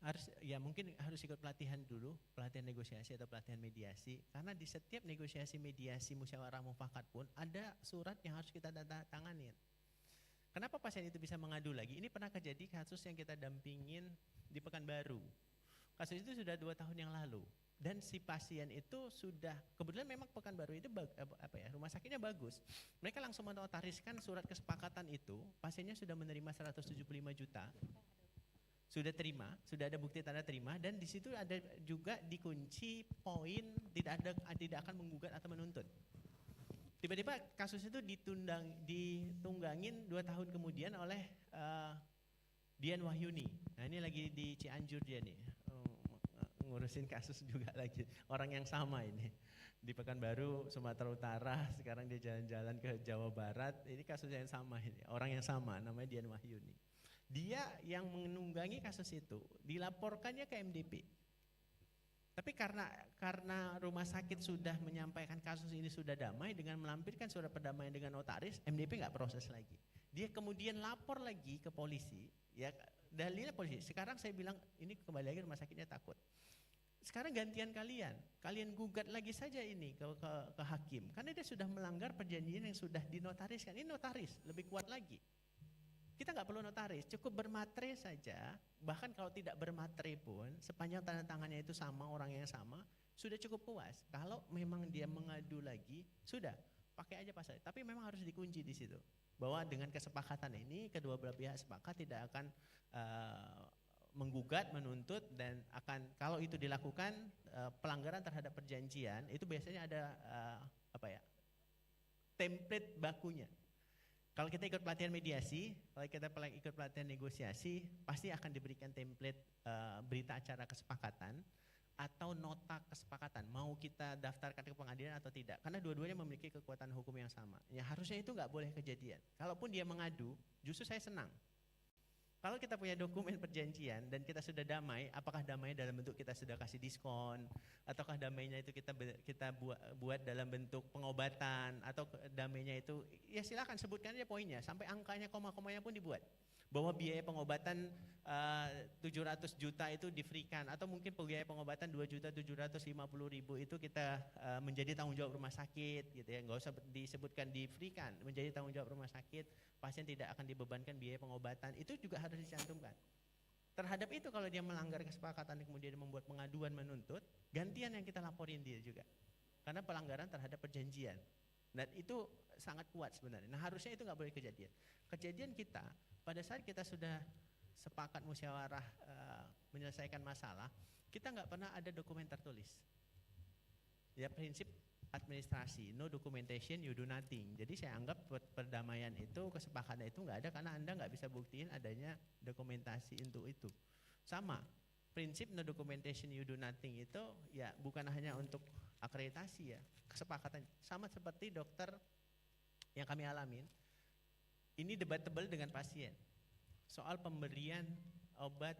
Harus ya mungkin harus ikut pelatihan dulu, pelatihan negosiasi atau pelatihan mediasi karena di setiap negosiasi mediasi musyawarah mufakat pun ada surat yang harus kita tanganin. Kenapa pasien itu bisa mengadu lagi? Ini pernah terjadi kasus yang kita dampingin di Pekanbaru. Kasus itu sudah 2 tahun yang lalu. Dan si pasien itu sudah, kebetulan memang Pekanbaru itu rumah sakitnya bagus. Mereka langsung menotariskan surat kesepakatan itu, pasiennya sudah menerima 175 juta. Sudah terima, sudah ada bukti tanda terima dan di situ ada juga dikunci poin tidak akan menggugat atau menuntut. Tiba-tiba kasus itu ditunggangin 2 tahun kemudian oleh Dian Wahyuni. Nah ini lagi di Cianjur dia nih. Ngurusin kasus juga lagi orang yang sama ini di Pekanbaru Sumatera Utara, sekarang dia jalan-jalan ke Jawa Barat, ini kasus yang sama ini, orang yang sama namanya Dian Wahyuni. Dia yang menunggangi kasus itu dilaporkannya ke MDP. Tapi karena rumah sakit sudah menyampaikan kasus ini sudah damai dengan melampirkan surat perdamaian dengan notaris, MDP nggak proses lagi. Dia kemudian lapor lagi ke polisi, ya dalilnya polisi. Sekarang saya bilang ini kembali lagi rumah sakitnya takut. Sekarang gantian kalian gugat lagi saja ini ke hakim karena dia sudah melanggar perjanjian yang sudah dinotariskan. Ini notaris lebih kuat lagi. Kita nggak perlu notaris, cukup bermatre saja. Bahkan kalau tidak bermatre pun, sepanjang tanda tangannya itu sama orang yang sama, sudah cukup puas. Kalau memang dia mengadu lagi, sudah pakai aja pasal. Tapi memang harus dikunci di situ. Bahwa dengan kesepakatan ini kedua belah pihak sepakat tidak akan menggugat, menuntut dan akan kalau itu dilakukan pelanggaran terhadap perjanjian itu biasanya ada template bakunya. Kalau kita ikut pelatihan mediasi, kalau kita ikut pelatihan negosiasi, pasti akan diberikan template berita acara kesepakatan atau nota kesepakatan, mau kita daftarkan ke pengadilan atau tidak, karena dua-duanya memiliki kekuatan hukum yang sama. Ya harusnya itu nggak boleh kejadian. Kalaupun dia mengadu, justru saya senang. Kalau kita punya dokumen perjanjian dan kita sudah damai, apakah damai dalam bentuk kita sudah kasih diskon, ataukah damainya itu kita buat dalam bentuk pengobatan, atau damainya itu ya silakan sebutkan aja poinnya, sampai angkanya koma-komanya pun dibuat. Bahwa biaya pengobatan 700 juta itu di-free-kan, atau mungkin biaya pengobatan 2.750.000 itu kita menjadi tanggung jawab rumah sakit gitu ya, nggak usah disebutkan di-free-kan, menjadi tanggung jawab rumah sakit, pasien tidak akan dibebankan biaya pengobatan, itu juga harus dicantumkan. Terhadap itu kalau dia melanggar kesepakatan kemudian membuat pengaduan menuntut, gantian yang kita laporin dia juga, karena pelanggaran terhadap perjanjian. Dan itu sangat kuat sebenarnya. Nah harusnya itu nggak boleh kejadian. Kejadian kita pada saat kita sudah sepakat musyawarah menyelesaikan masalah, kita nggak pernah ada dokumen tertulis. Ya prinsip administrasi, no documentation, you do nothing. Jadi saya anggap perdamaian itu, kesepakatan itu nggak ada karena Anda nggak bisa buktiin adanya dokumentasi untuk itu. Sama, prinsip no documentation, you do nothing itu ya bukan hanya untuk akreditasi ya, kesepakatan. Sama seperti dokter yang kami alamin, ini debatable dengan pasien soal pemberian obat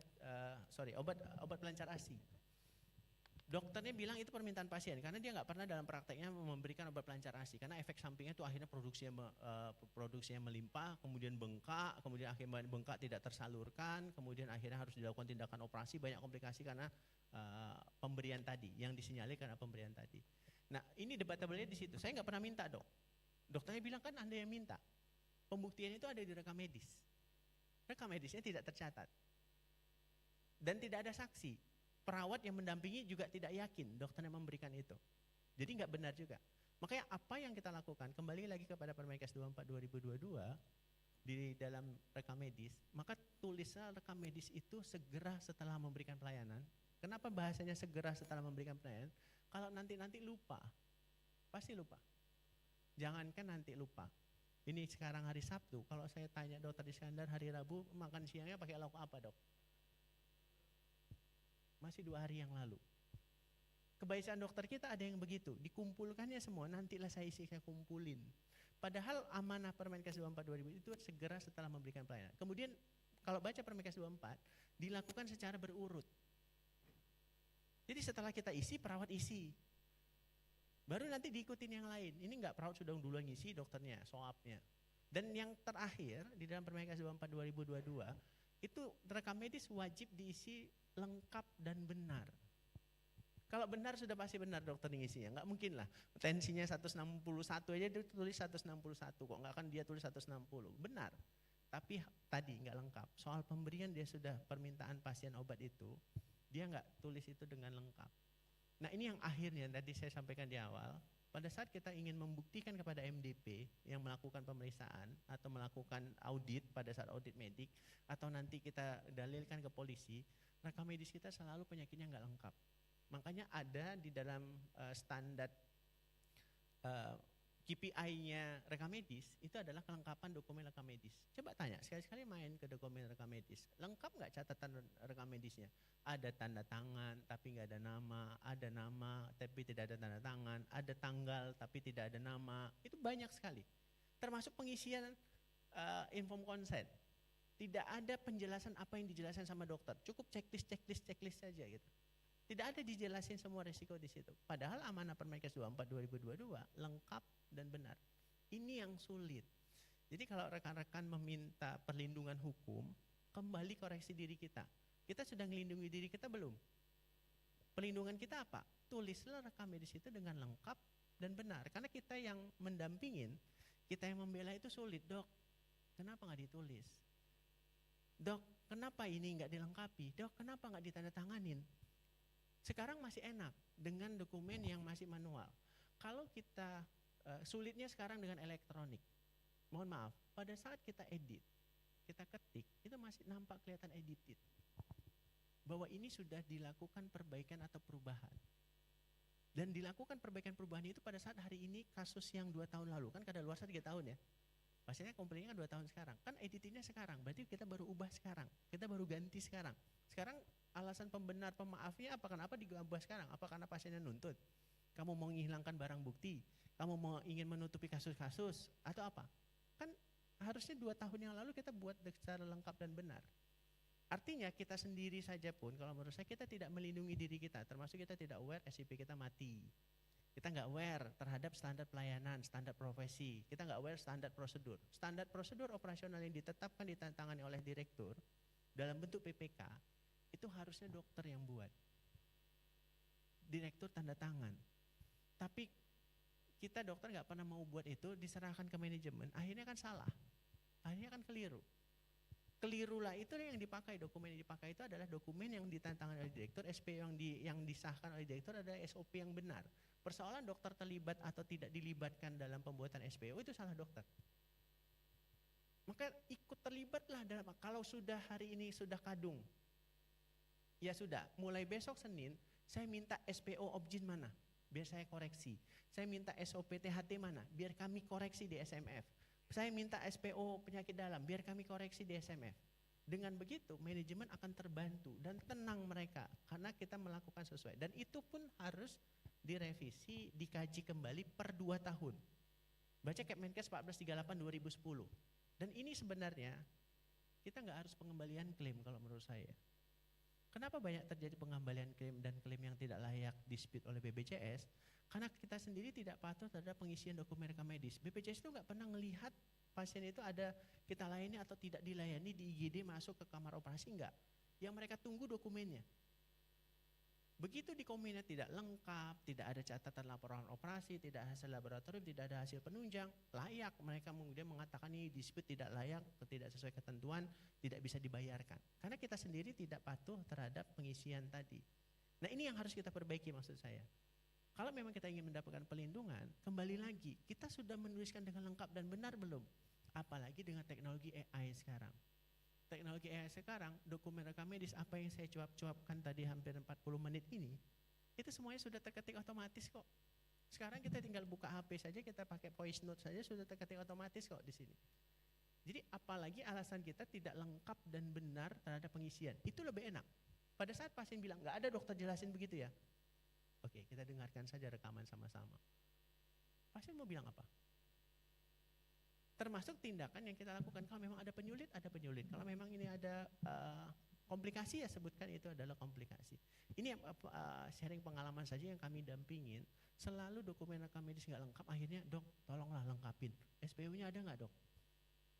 pelancar ASI. Dokternya bilang itu permintaan pasien karena dia nggak pernah dalam prakteknya memberikan obat pelancar ASI karena efek sampingnya itu akhirnya produksinya melimpah, kemudian bengkak, kemudian akhirnya bengkak tidak tersalurkan, kemudian akhirnya harus dilakukan tindakan operasi, banyak komplikasi karena pemberian tadi yang disinyalir karena pemberian tadi. Nah ini debatable-nya di situ. Saya nggak pernah minta dok. Dokternya bilang kan Anda yang minta. Pembuktian itu ada di rekam medis. Rekam medisnya tidak tercatat dan tidak ada saksi. Perawat yang mendampingi juga tidak yakin dokternya memberikan itu. Jadi nggak benar juga. Makanya apa yang kita lakukan, kembali lagi kepada Permenkes 24/2022 di dalam rekam medis, maka tulislah rekam medis itu segera setelah memberikan pelayanan. Kenapa bahasanya segera setelah memberikan pelayanan? Kalau nanti lupa, pasti lupa. Jangankan nanti lupa. Ini sekarang hari Sabtu, kalau saya tanya Dokter Iskandar hari Rabu makan siangnya pakai lauk apa dok? Masih 2 hari yang lalu. Kebiasaan dokter kita ada yang begitu, dikumpulkannya semua, nantilah saya kumpulin. Padahal amanah Permenkes 24/2000 itu segera setelah memberikan pelayanan. Kemudian kalau baca Permenkes 24 dilakukan secara berurut. Jadi setelah kita isi, perawat isi. Baru nanti diikutin yang lain. Ini enggak, perawat sudah duluan ngisi, dokternya, soapnya. Dan yang terakhir di dalam Permenkes 24/2022 itu rekam medis wajib diisi lengkap dan benar. Kalau benar sudah pasti benar dokter ngisinya, nggak mungkin lah. Tensinya 161 aja dia tulis 161, kok nggak akan dia tulis 160. Benar, tapi tadi nggak lengkap. Soal pemberian dia sudah permintaan pasien obat itu, dia nggak tulis itu dengan lengkap. Nah ini yang akhirnya tadi saya sampaikan di awal, pada saat kita ingin membuktikan kepada MDP yang melakukan pemeriksaan atau melakukan audit pada saat audit medik, atau nanti kita dalilkan ke polisi, rekam medis kita selalu penyakitnya nggak lengkap. Makanya ada di dalam standar KPI-nya rekam medis itu adalah kelengkapan dokumen rekam medis. Coba tanya, sekali-sekali main ke dokumen rekam medis, lengkap nggak catatan rekam medisnya? Ada tanda tangan tapi nggak ada nama, ada nama tapi tidak ada tanda tangan, ada tanggal tapi tidak ada nama, itu banyak sekali. Termasuk pengisian inform consent. Tidak ada penjelasan apa yang dijelaskan sama dokter, cukup checklist saja gitu. Tidak ada dijelasin semua resiko di situ. Padahal amanah Permenkes 24/2022 lengkap dan benar. Ini yang sulit. Jadi kalau rekan-rekan meminta perlindungan hukum, kembali koreksi diri kita. Kita sudah melindungi diri kita belum? Perlindungan kita apa? Tulislah rekam medis itu dengan lengkap dan benar. Karena kita yang mendampingin, kita yang membela itu sulit. Dok, kenapa nggak ditulis? Dok, kenapa ini nggak dilengkapi? Dok, kenapa nggak ditandatanganin? Sekarang masih enak dengan dokumen yang masih manual. Kalau kita sulitnya sekarang dengan elektronik. Mohon maaf, pada saat kita edit, kita ketik, itu masih nampak kelihatan edited. Bahwa ini sudah dilakukan perbaikan atau perubahan. Dan dilakukan perbaikan-perubahan itu pada saat hari ini kasus yang 2 tahun lalu, kan kadaluarsa 3 tahun ya. Pastinya komplainnya kan 2 tahun sekarang, kan editingnya sekarang, berarti kita baru ubah sekarang, kita baru ganti sekarang. Sekarang alasan pembenar pemaafnya apa? Kenapa digabah sekarang? Apa karena pasiennya nuntut? Kamu mau menghilangkan barang bukti? Kamu mau ingin menutupi kasus-kasus? Atau apa? Kan harusnya 2 tahun yang lalu kita buat secara lengkap dan benar. Artinya kita sendiri saja pun kalau menurut saya kita tidak melindungi diri kita, termasuk kita tidak aware SIP kita mati. Kita nggak aware terhadap standar pelayanan, standar profesi. Kita nggak aware standar prosedur. Standar prosedur operasional yang ditetapkan ditantangani oleh direktur dalam bentuk PPK itu harusnya dokter yang buat. Direktur tanda tangan. Tapi kita dokter nggak pernah mau buat itu, diserahkan ke manajemen. Akhirnya kan salah. Akhirnya kan keliru. Kelirulah itu yang dipakai, dokumen yang dipakai itu adalah dokumen yang ditantangkan oleh direktur, SP yang disahkan oleh direktur adalah SOP yang benar. Persoalan dokter terlibat atau tidak dilibatkan dalam pembuatan SPO itu salah dokter. Maka ikut terlibatlah dalam, kalau sudah hari ini sudah kadung, ya sudah, mulai besok Senin saya minta SPO Objin mana, biar saya koreksi. Saya minta SOP THT mana, biar kami koreksi di SMF. Saya minta SPO penyakit dalam, biar kami koreksi di SMF. Dengan begitu manajemen akan terbantu dan tenang mereka karena kita melakukan sesuai. Dan itu pun harus direvisi, dikaji kembali per 2 tahun. Baca Kemenkes 1438 2010. Dan ini sebenarnya kita nggak harus pengembalian klaim kalau menurut saya. Kenapa banyak terjadi pengembalian klaim dan klaim yang tidak layak dispute oleh BPJS? Karena kita sendiri tidak patuh terhadap pengisian dokumen rekam medis. BPJS itu nggak pernah melihat pasien itu ada kita layani atau tidak dilayani di IGD masuk ke kamar operasi, enggak. Yang mereka tunggu dokumennya. Begitu dokumennya tidak lengkap, tidak ada catatan laporan operasi, tidak hasil laboratorium, tidak ada hasil penunjang, layak mereka kemudian mengatakan ini dispute tidak layak, tidak sesuai ketentuan, tidak bisa dibayarkan. Karena kita sendiri tidak patuh terhadap pengisian tadi. Nah ini yang harus kita perbaiki maksud saya. Kalau memang kita ingin mendapatkan pelindungan, kembali lagi, kita sudah menuliskan dengan lengkap dan benar belum? Apalagi dengan teknologi AI sekarang. Teknologi AI sekarang, dokumen rekam medis apa yang saya cuap-cuapkan tadi hampir 40 menit ini, itu semuanya sudah terketik otomatis kok. Sekarang kita tinggal buka HP saja, kita pakai voice note saja sudah terketik otomatis kok di sini. Jadi apalagi alasan kita tidak lengkap dan benar terhadap pengisian, itu lebih enak. Pada saat pasien bilang, nggak ada dokter jelasin begitu ya. Oke, kita dengarkan saja rekaman sama-sama. Pasien mau bilang apa? Termasuk tindakan yang kita lakukan. Kalau memang ada penyulit, ada penyulit. Kalau memang ini ada komplikasi, ya sebutkan itu adalah komplikasi. Ini sharing pengalaman saja yang kami dampingin. Selalu dokumen rekam medis nggak lengkap, akhirnya dok tolonglah lengkapin. SPO-nya ada nggak dok?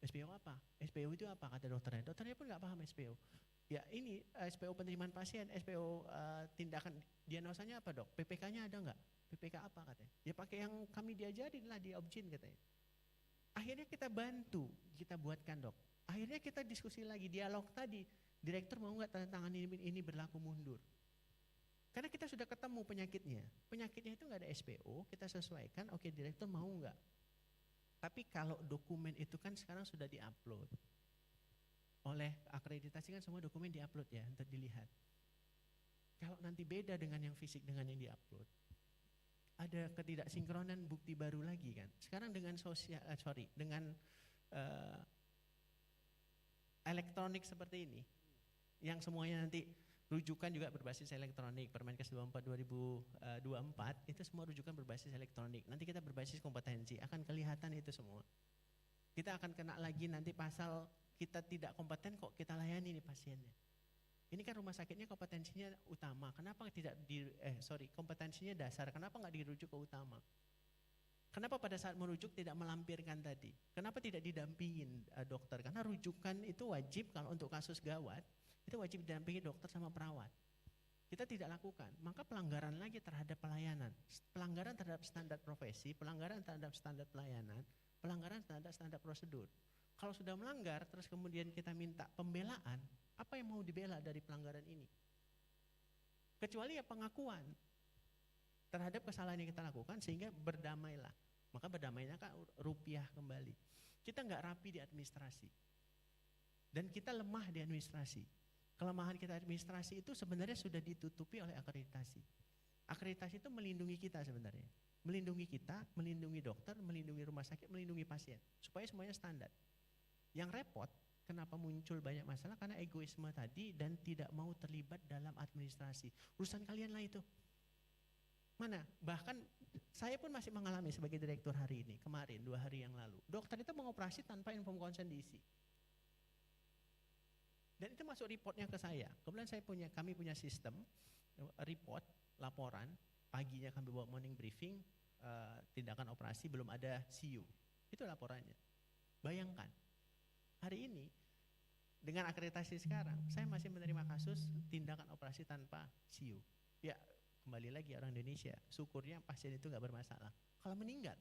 SPO apa? SPO itu apa kata dokternya? Dokternya pun nggak paham SPO. Ya ini SPO penerimaan pasien, SPO tindakan diagnosanya apa dok? PPK-nya ada nggak? PPK apa katanya? Ya pakai yang kami diajarin lah di Objin katanya. Akhirnya kita bantu, kita buatkan dok. Akhirnya kita diskusi lagi, dialog tadi. Direktur mau nggak tanda tangan ini berlaku mundur? Karena kita sudah ketemu penyakitnya. Penyakitnya itu nggak ada SPO, kita sesuaikan. Oke, direktur mau nggak? Tapi kalau dokumen itu kan sekarang sudah diupload. Oleh akreditasi kan semua dokumen diupload ya untuk dilihat. Kalau nanti beda dengan yang fisik dengan yang diupload, ada ketidaksinkronan bukti baru lagi kan. Sekarang dengan dengan elektronik seperti ini, yang semuanya nanti rujukan juga berbasis elektronik. Permenkes 24 2024 itu semua rujukan berbasis elektronik. Nanti kita berbasis kompetensi, akan kelihatan itu semua. Kita akan kena lagi nanti pasal kita tidak kompeten kok kita layani nih pasiennya. Ini kan rumah sakitnya kompetensinya utama, kenapa tidak kompetensinya dasar, kenapa nggak dirujuk ke utama? Kenapa pada saat merujuk tidak melampirkan tadi? Kenapa tidak didampingin dokter? Karena rujukan itu wajib kalau untuk kasus gawat, itu wajib didampingi dokter sama perawat. Kita tidak lakukan, maka pelanggaran lagi terhadap pelayanan, pelanggaran terhadap standar profesi, pelanggaran terhadap standar pelayanan, pelanggaran terhadap standar prosedur. Kalau sudah melanggar, terus kemudian kita minta pembelaan, apa yang mau dibela dari pelanggaran ini? Kecuali ya pengakuan terhadap kesalahan yang kita lakukan sehingga berdamailah. Maka berdamainya kan rupiah kembali. Kita nggak rapi di administrasi. Dan kita lemah di administrasi. Kelemahan kita administrasi itu sebenarnya sudah ditutupi oleh akreditasi. Akreditasi itu melindungi kita sebenarnya. Melindungi kita, melindungi dokter, melindungi rumah sakit, melindungi pasien. Supaya semuanya standar. Yang repot Kenapa muncul banyak masalah? Karena egoisme tadi dan tidak mau terlibat dalam administrasi. Urusan kalian lah itu. Mana? Bahkan saya pun masih mengalami sebagai direktur hari ini, kemarin 2 hari yang lalu. Dokter itu mengoperasi tanpa inform konsen diisi. Dan itu masuk reportnya ke saya. Kemudian kami punya sistem report, laporan, paginya kami bawa morning briefing, tindakan operasi belum ada CU. Itu laporannya. Bayangkan, hari ini dengan akreditasi sekarang, saya masih menerima kasus tindakan operasi tanpa CU. Ya, kembali lagi orang Indonesia, syukurnya pasien itu nggak bermasalah. Kalau meninggal,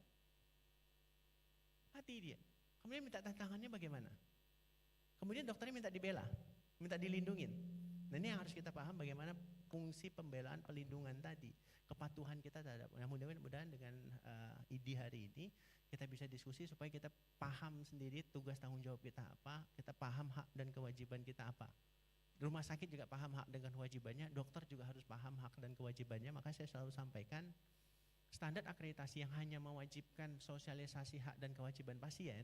mati dia. Kemudian minta tantangannya bagaimana? Kemudian dokternya minta dibela, minta dilindungin. Nah ini yang harus kita paham bagaimana fungsi pembelaan pelindungan tadi. Kepatuhan kita terhadap, mudah-mudahan dengan ID hari ini kita bisa diskusi supaya kita paham sendiri tugas tanggung jawab kita apa, kita paham hak dan kewajiban kita apa. Rumah sakit juga paham hak dan kewajibannya, dokter juga harus paham hak dan kewajibannya. Maka saya selalu sampaikan standar akreditasi yang hanya mewajibkan sosialisasi hak dan kewajiban pasien,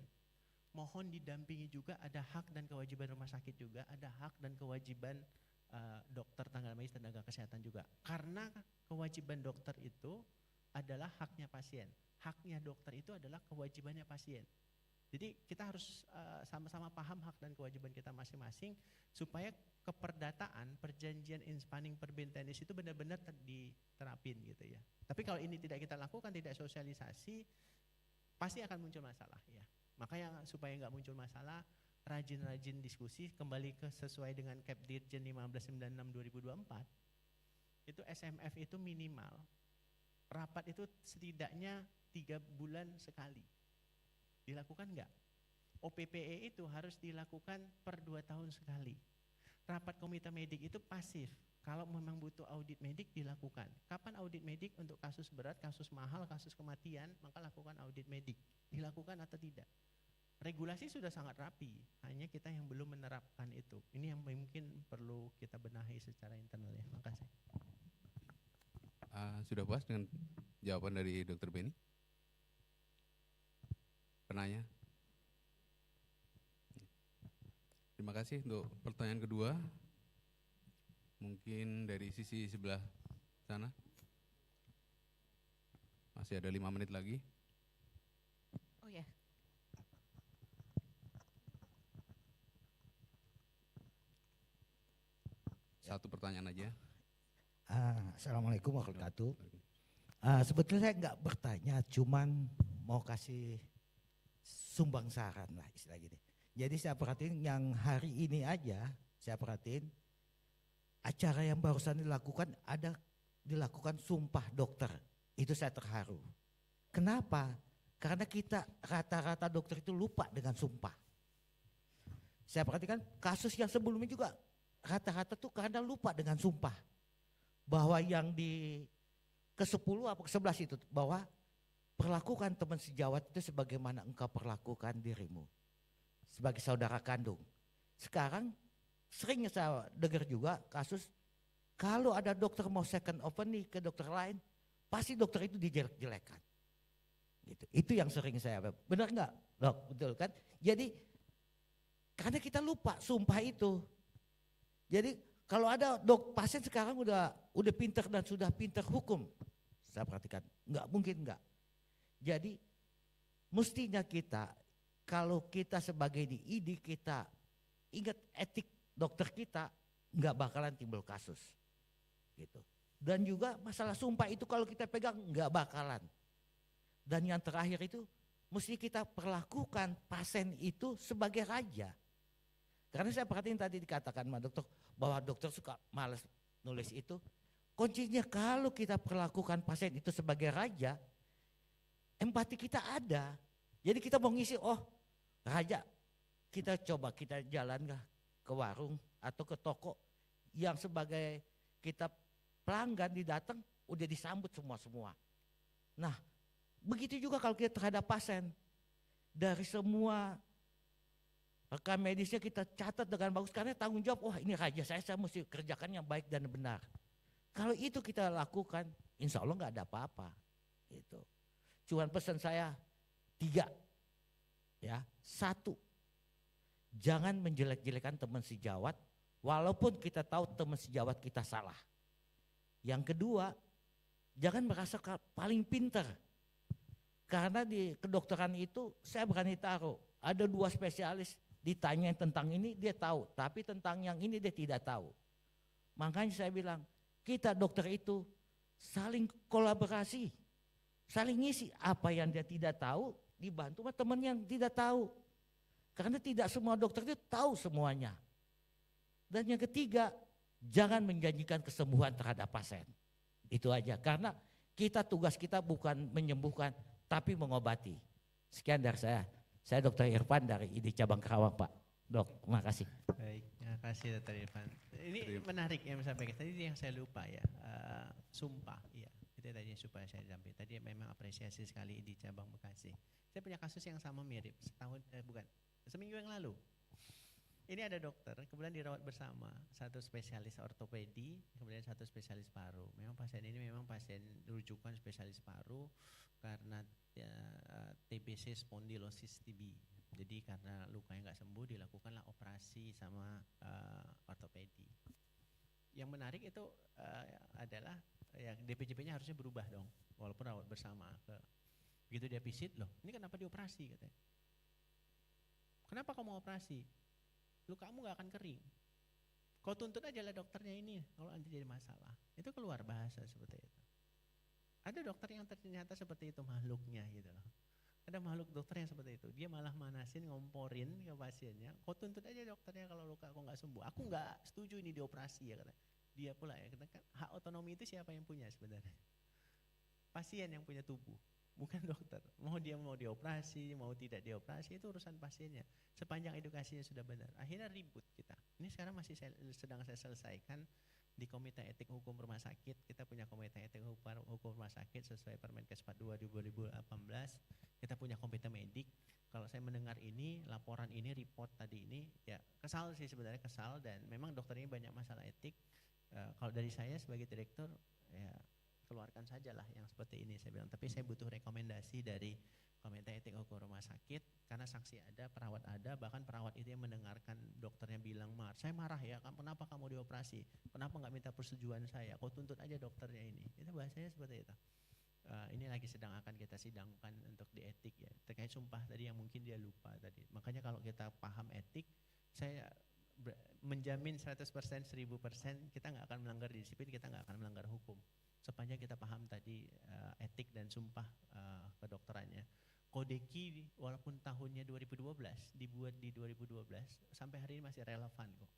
mohon didampingi juga ada hak dan kewajiban rumah sakit juga, ada hak dan kewajiban dokter, tenaga medis, tenaga kesehatan juga. Karena kewajiban dokter itu adalah haknya pasien, haknya dokter itu adalah kewajibannya pasien. Jadi kita harus sama-sama paham hak dan kewajiban kita masing-masing supaya keperdataan perjanjian inspanning perbintenis itu benar-benar diterapin gitu ya. Tapi kalau ini tidak kita lakukan, tidak sosialisasi, pasti akan muncul masalah ya. Makanya supaya nggak muncul masalah, rajin-rajin diskusi, kembali ke sesuai dengan Cap Dirjen 1596/2024, itu SMF itu minimal, rapat itu setidaknya 3 bulan sekali. Dilakukan enggak? OPPE itu harus dilakukan per 2 tahun sekali. Rapat komite medik itu pasif. Kalau memang butuh audit medik dilakukan. Kapan audit medik untuk kasus berat, kasus mahal, kasus kematian, maka lakukan audit medik. Dilakukan atau tidak? Regulasi sudah sangat rapi, hanya kita yang belum menerapkan itu. Ini yang mungkin perlu kita benahi secara internal ya. Makasih. Sudah puas dengan jawaban dari Dr. Benny? Penanya? Terima kasih untuk pertanyaan kedua. Mungkin dari sisi sebelah sana. Masih ada 5 menit lagi. Oh ya. Satu pertanyaan aja. Assalamualaikum warahmatullahi wabarakatuh. Sebetulnya saya nggak bertanya, cuman mau kasih sumbang saran lah istilah gini. Jadi saya perhatiin yang hari ini aja, saya perhatiin acara yang barusan dilakukan sumpah dokter. Itu saya terharu. Kenapa? Karena kita rata-rata dokter itu lupa dengan sumpah. Saya perhatikan kasus yang sebelumnya juga rata-rata tuh karena lupa dengan sumpah. Bahwa yang di ke-10 atau ke-11 itu, bahwa perlakukan teman sejawat itu sebagaimana engkau perlakukan dirimu. Sebagai saudara kandung. Sekarang seringnya saya dengar juga kasus kalau ada dokter mau second opinion ke dokter lain, pasti dokter itu dijelek-jelekan. Gitu. Itu yang sering saya, benar enggak? Dok, betul kan? Jadi karena kita lupa sumpah itu. Jadi kalau ada pasien sekarang udah pintar dan sudah pintar hukum, saya perhatikan, enggak mungkin enggak. Jadi mestinya kita, kalau kita sebagai di ID kita ingat etik dokter kita, enggak bakalan timbul kasus. Gitu. Dan juga masalah sumpah itu kalau kita pegang enggak bakalan. Dan yang terakhir itu mesti kita perlakukan pasien itu sebagai raja. Karena saya perhatiin tadi dikatakan sama dokter bahwa dokter suka malas nulis itu. Kuncinya kalau kita perlakukan pasien itu sebagai raja, empati kita ada. Jadi kita mau ngisi, oh raja, kita coba kita jalan ke warung atau ke toko yang sebagai kita pelanggan didatang udah disambut semua. Nah begitu juga kalau kita terhadap pasien, dari semua rekam medisnya kita catat dengan bagus karena tanggung jawab, wah ini raja saya mesti kerjakan yang baik dan benar. Kalau itu kita lakukan, insya Allah nggak ada apa-apa. Gitu. Cuman pesan saya 3, ya 1, jangan menjelek-jelekan teman sejawat walaupun kita tahu teman sejawat kita salah. Yang kedua, jangan merasa paling pintar. Karena di kedokteran itu saya berani taruh, ada 2 spesialis ditanya tentang ini dia tahu, tapi tentang yang ini dia tidak tahu. Makanya saya bilang, kita dokter itu saling kolaborasi, saling ngisi apa yang dia tidak tahu, dibantu sama teman yang tidak tahu. Karena tidak semua dokter itu tahu semuanya. Dan yang ketiga, jangan menjanjikan kesembuhan terhadap pasien. Itu aja, karena tugas kita bukan menyembuhkan, tapi mengobati. Sekian dari saya. Saya Dr. Irfan dari ID Cabang Karawang, Pak. Dok, terima kasih. Baik, terima kasih Dr. Irfan. Ini menarik yang sampaikan. Tadi yang saya lupa ya, sumpah. Iya, itu tadi supaya saya sampaikan. Tadi memang apresiasi sekali di Cabang Bekasi. Saya punya kasus yang sama mirip, seminggu yang lalu. Ini ada dokter, kemudian dirawat bersama, satu spesialis ortopedi, kemudian satu spesialis paru. Memang pasien ini memang pasien rujukan spesialis paru karena TBC spondylosis TB. Jadi karena lukanya nggak sembuh, dilakukanlah operasi sama ortopedi. Yang menarik itu adalah ya DPJP-nya harusnya berubah dong, walaupun rawat bersama. Begitu dia visit, loh, ini kenapa dioperasi katanya? Kenapa kamu operasi? Lukamu gak akan kering. Kau tuntut aja lah dokternya ini, kalau nanti jadi masalah. Itu keluar bahasa seperti itu. Ada dokter yang ternyata seperti itu makhluknya gitu loh. Ada makhluk dokter yang seperti itu. Dia malah manasin, ngomporin ke pasiennya. Kau tuntut aja dokternya kalau luka kau gak sembuh. Aku gak setuju ini dioperasi ya kata. Dia pula ya, kan hak otonomi itu siapa yang punya sebenarnya? Pasien yang punya tubuh. Bukan dokter, mau dioperasi, mau tidak dioperasi itu urusan pasiennya. Sepanjang edukasinya sudah benar, akhirnya ribut kita. Ini sekarang masih sedang saya selesaikan di Komite Etik Hukum Rumah Sakit. Kita punya Komite Etik Hukum Rumah Sakit sesuai Permenkes 42 2018. Kita punya komite medik. Kalau saya mendengar ini, laporan ini, report tadi ini, ya kesal sih sebenarnya, kesal, dan memang dokter ini banyak masalah etik. Kalau dari saya sebagai direktur, ya keluarkan sajalah yang seperti ini saya bilang, tapi saya butuh rekomendasi dari Komite Etik Hukum Rumah Sakit karena saksi ada, perawat ada, bahkan perawat itu yang mendengarkan dokternya bilang, saya marah ya, kenapa kamu dioperasi, kenapa nggak minta persetujuan saya, kau tuntut aja dokternya ini, itu bahasanya seperti itu. Ini lagi sedang akan kita sidangkan untuk di etik ya, terkait sumpah tadi yang mungkin dia lupa tadi. Makanya kalau kita paham etik, saya menjamin 100%, 1000% kita nggak akan melanggar disiplin, kita nggak akan melanggar hukum. Sepanjang kita paham tadi etik dan sumpah kedokterannya. Kodeki walaupun tahunnya 2012, dibuat di 2012, sampai hari ini masih relevan kok.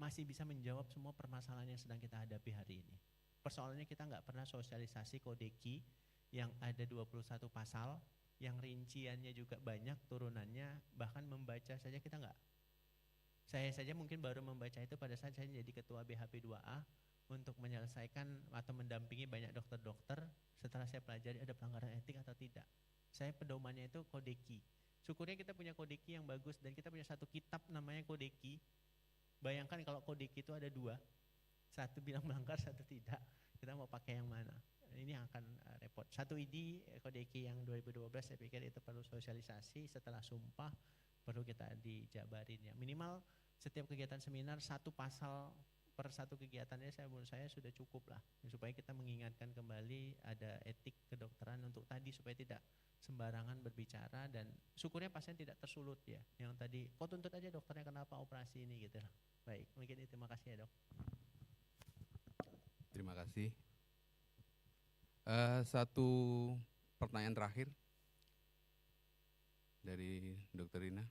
Masih bisa menjawab semua permasalahan yang sedang kita hadapi hari ini. Persoalannya kita nggak pernah sosialisasi kodeki yang ada 21 pasal, yang rinciannya juga banyak turunannya, bahkan membaca saja kita nggak. Saya saja mungkin baru membaca itu pada saat saya jadi ketua BHP 2A, untuk menyelesaikan atau mendampingi banyak dokter-dokter setelah saya pelajari ada pelanggaran etik atau tidak. Saya pedomannya itu kodeki. Syukurnya kita punya kodeki yang bagus dan kita punya satu kitab namanya kodeki. Bayangkan kalau kodeki itu ada 2, satu bilang melanggar, satu tidak. Kita mau pakai yang mana? Ini akan repot. Satu ID kodeki yang 2012 saya pikir itu perlu sosialisasi setelah sumpah, perlu kita dijabarin ya. Minimal setiap kegiatan seminar satu pasal per satu kegiatannya menurut saya sudah cukup lah, supaya kita mengingatkan kembali ada etik kedokteran untuk tadi supaya tidak sembarangan berbicara, dan syukurnya pasien tidak tersulut ya, yang tadi kok tuntut aja dokternya kenapa operasi ini gitu lah. Baik, mungkin itu, terima kasih ya dok. Terima kasih. Satu pertanyaan terakhir dari Dr. Rina.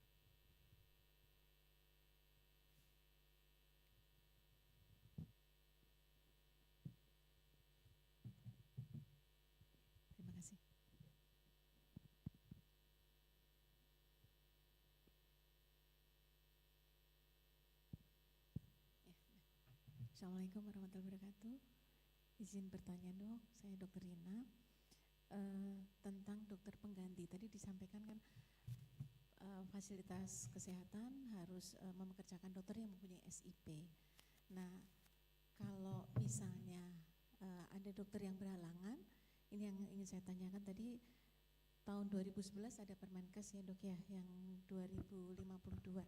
Assalamualaikum warahmatullahi wabarakatuh. Izin bertanya dok, saya Dr. Rina, tentang dokter pengganti. Tadi disampaikan kan fasilitas kesehatan harus mempekerjakan dokter yang mempunyai SIP. Nah, kalau misalnya ada dokter yang berhalangan, ini yang ingin saya tanyakan tadi, tahun 2011 ada Permenkes ya dok ya, yang 2052.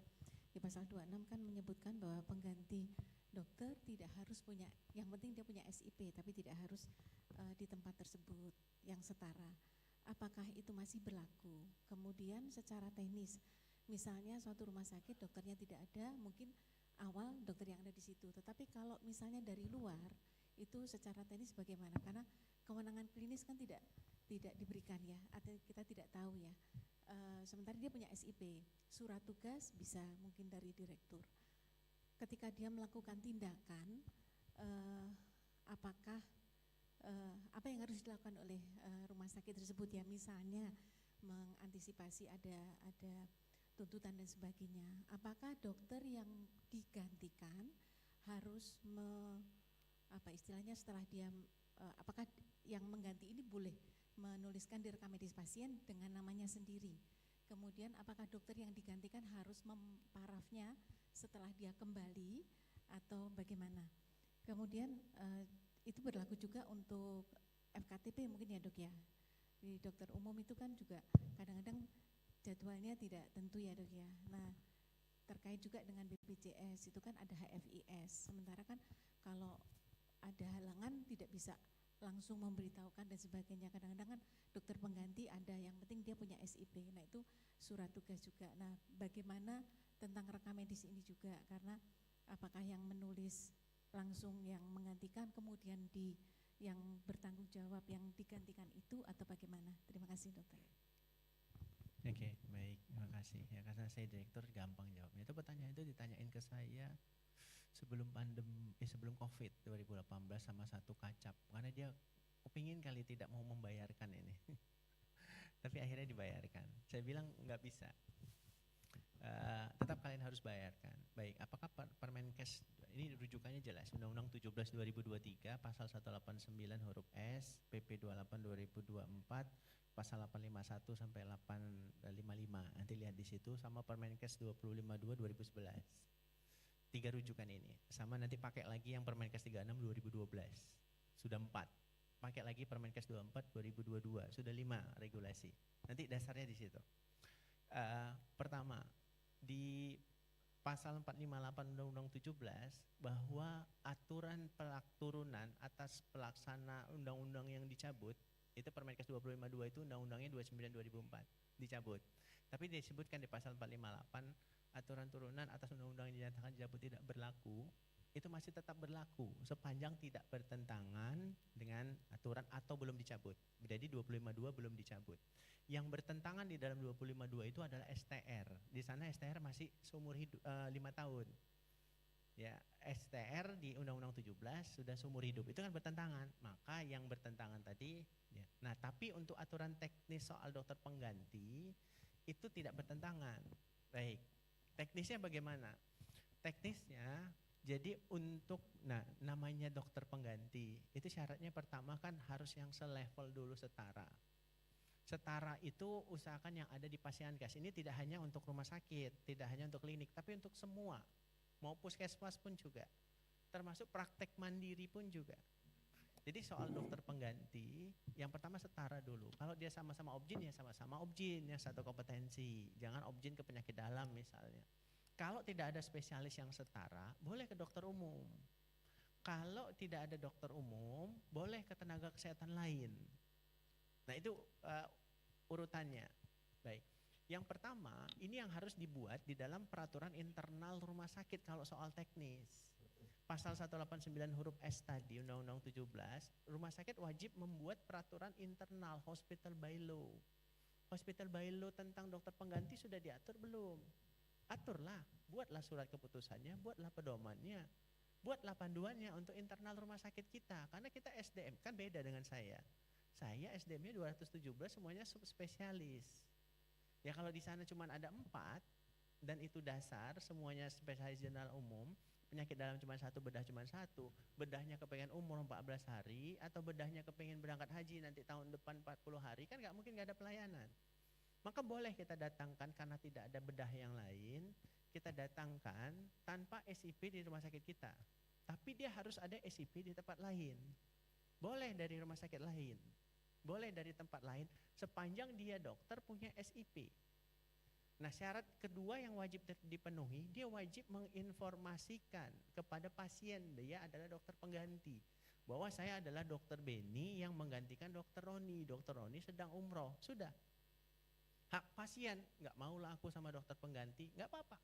di pasal 26 kan menyebutkan bahwa pengganti dokter tidak harus punya, yang penting dia punya SIP, tapi tidak harus di tempat tersebut yang setara. Apakah itu masih berlaku? Kemudian secara teknis, misalnya suatu rumah sakit dokternya tidak ada, mungkin awal dokter yang ada di situ. Tetapi kalau misalnya dari luar, itu secara teknis bagaimana? Karena kewenangan klinis kan tidak diberikan ya, atau kita tidak tahu ya. Sementara dia punya SIP, surat tugas bisa mungkin dari direktur. Ketika dia melakukan tindakan, apakah apa yang harus dilakukan oleh rumah sakit tersebut ya, misalnya mengantisipasi ada tuntutan dan sebagainya. Apakah dokter yang digantikan harus istilahnya setelah dia apakah yang mengganti ini boleh menuliskan di rekam medis pasien dengan namanya sendiri. Kemudian apakah dokter yang digantikan harus memparafnya setelah dia kembali atau bagaimana. Kemudian itu berlaku juga untuk FKTP mungkin ya dok ya. Di dokter umum itu kan juga kadang-kadang jadwalnya tidak tentu ya dok ya. Nah terkait juga dengan BPJS itu kan ada HFIS. Sementara kan kalau ada halangan tidak bisa langsung memberitahukan dan sebagainya. Kadang-kadang kan dokter pengganti ada, yang penting dia punya SIP. Nah itu surat tugas juga. Nah bagaimana tentang rekam medis ini juga, karena apakah yang menulis langsung yang menggantikan, kemudian yang bertanggung jawab yang digantikan itu atau bagaimana? Terima kasih dokter. Oke, baik, terima kasih. Ya karena saya direktur gampang jawabnya. Itu pertanyaan itu ditanyain ke saya sebelum sebelum COVID 2018 sama satu kacap, karena dia kepingin kali tidak mau membayarkan ini. Tapi akhirnya dibayarkan. Saya bilang nggak bisa. Tetap kalian harus bayarkan. Baik, apakah Permenkes ini rujukannya jelas, Undang-Undang 17 2023 pasal 189 huruf S, PP 28 2024 pasal 851 sampai 855. Nanti lihat di situ, sama Permenkes 252 2011. 3 rujukan ini. Sama nanti pakai lagi yang Permenkes 36 2012. Sudah 4. Pakai lagi Permenkes 24 2022. Sudah 5 regulasi. Nanti dasarnya di situ. Pertama, di pasal 458 Undang-Undang 17 bahwa aturan turunan atas pelaksana undang-undang yang dicabut, itu Permenkes 252 itu undang-undangnya 29 2004 dicabut. Tapi disebutkan di pasal 458 aturan turunan atas undang-undang yang dinyatakan dicabut tidak berlaku, itu masih tetap berlaku sepanjang tidak bertentangan dengan aturan atau belum dicabut. Jadi 252 belum dicabut. Yang bertentangan di dalam 252 itu adalah STR. Di sana STR masih seumur hidup 5 tahun. Ya, STR di Undang-Undang 17 sudah seumur hidup. Itu kan bertentangan. Maka yang bertentangan tadi ya. Nah, tapi untuk aturan teknis soal dokter pengganti itu tidak bertentangan. Baik. Teknisnya bagaimana? Teknisnya jadi untuk namanya dokter pengganti itu syaratnya pertama kan harus yang selevel dulu setara. Setara itu usahakan yang ada di Pasienkes. Ini tidak hanya untuk rumah sakit, tidak hanya untuk klinik, tapi untuk semua. Mau puskesmas pun juga. Termasuk praktek mandiri pun juga. Jadi soal dokter pengganti, yang pertama setara dulu. Kalau dia sama-sama objin ya sama-sama objin, yang satu kompetensi. Jangan objin ke penyakit dalam misalnya. Kalau tidak ada spesialis yang setara, boleh ke dokter umum. Kalau tidak ada dokter umum, boleh ke tenaga kesehatan lain. Nah itu urutannya. Baik. Yang pertama, ini yang harus dibuat di dalam peraturan internal rumah sakit kalau soal teknis. Pasal 189 huruf S tadi, Undang-Undang 17, rumah sakit wajib membuat peraturan internal hospital by law. Hospital by law tentang dokter pengganti sudah diatur belum? Aturlah, buatlah surat keputusannya, buatlah pedomannya, buatlah panduannya untuk internal rumah sakit kita. Karena kita SDM, kan beda dengan saya. Saya SDM-nya 217 semuanya subspesialis. Ya kalau di sana cuma ada 4 dan itu dasar, semuanya spesialis general umum, penyakit dalam cuma 1, bedah cuma 1, bedahnya kepengen umur 14 hari atau bedahnya kepengen berangkat haji nanti tahun depan 40 hari, kan gak mungkin gak ada pelayanan. Maka boleh kita datangkan karena tidak ada bedah yang lain, kita datangkan tanpa SIP di rumah sakit kita. Tapi dia harus ada SIP di tempat lain. Boleh dari rumah sakit lain, boleh dari tempat lain, sepanjang dia dokter punya SIP. Nah, syarat kedua yang wajib dipenuhi, dia wajib menginformasikan kepada pasien dia adalah dokter pengganti. Bahwa saya adalah dokter Beni yang menggantikan dokter Roni. Dokter Roni sedang umroh, sudah. Hak pasien, nggak maulah aku sama dokter pengganti, nggak apa-apa.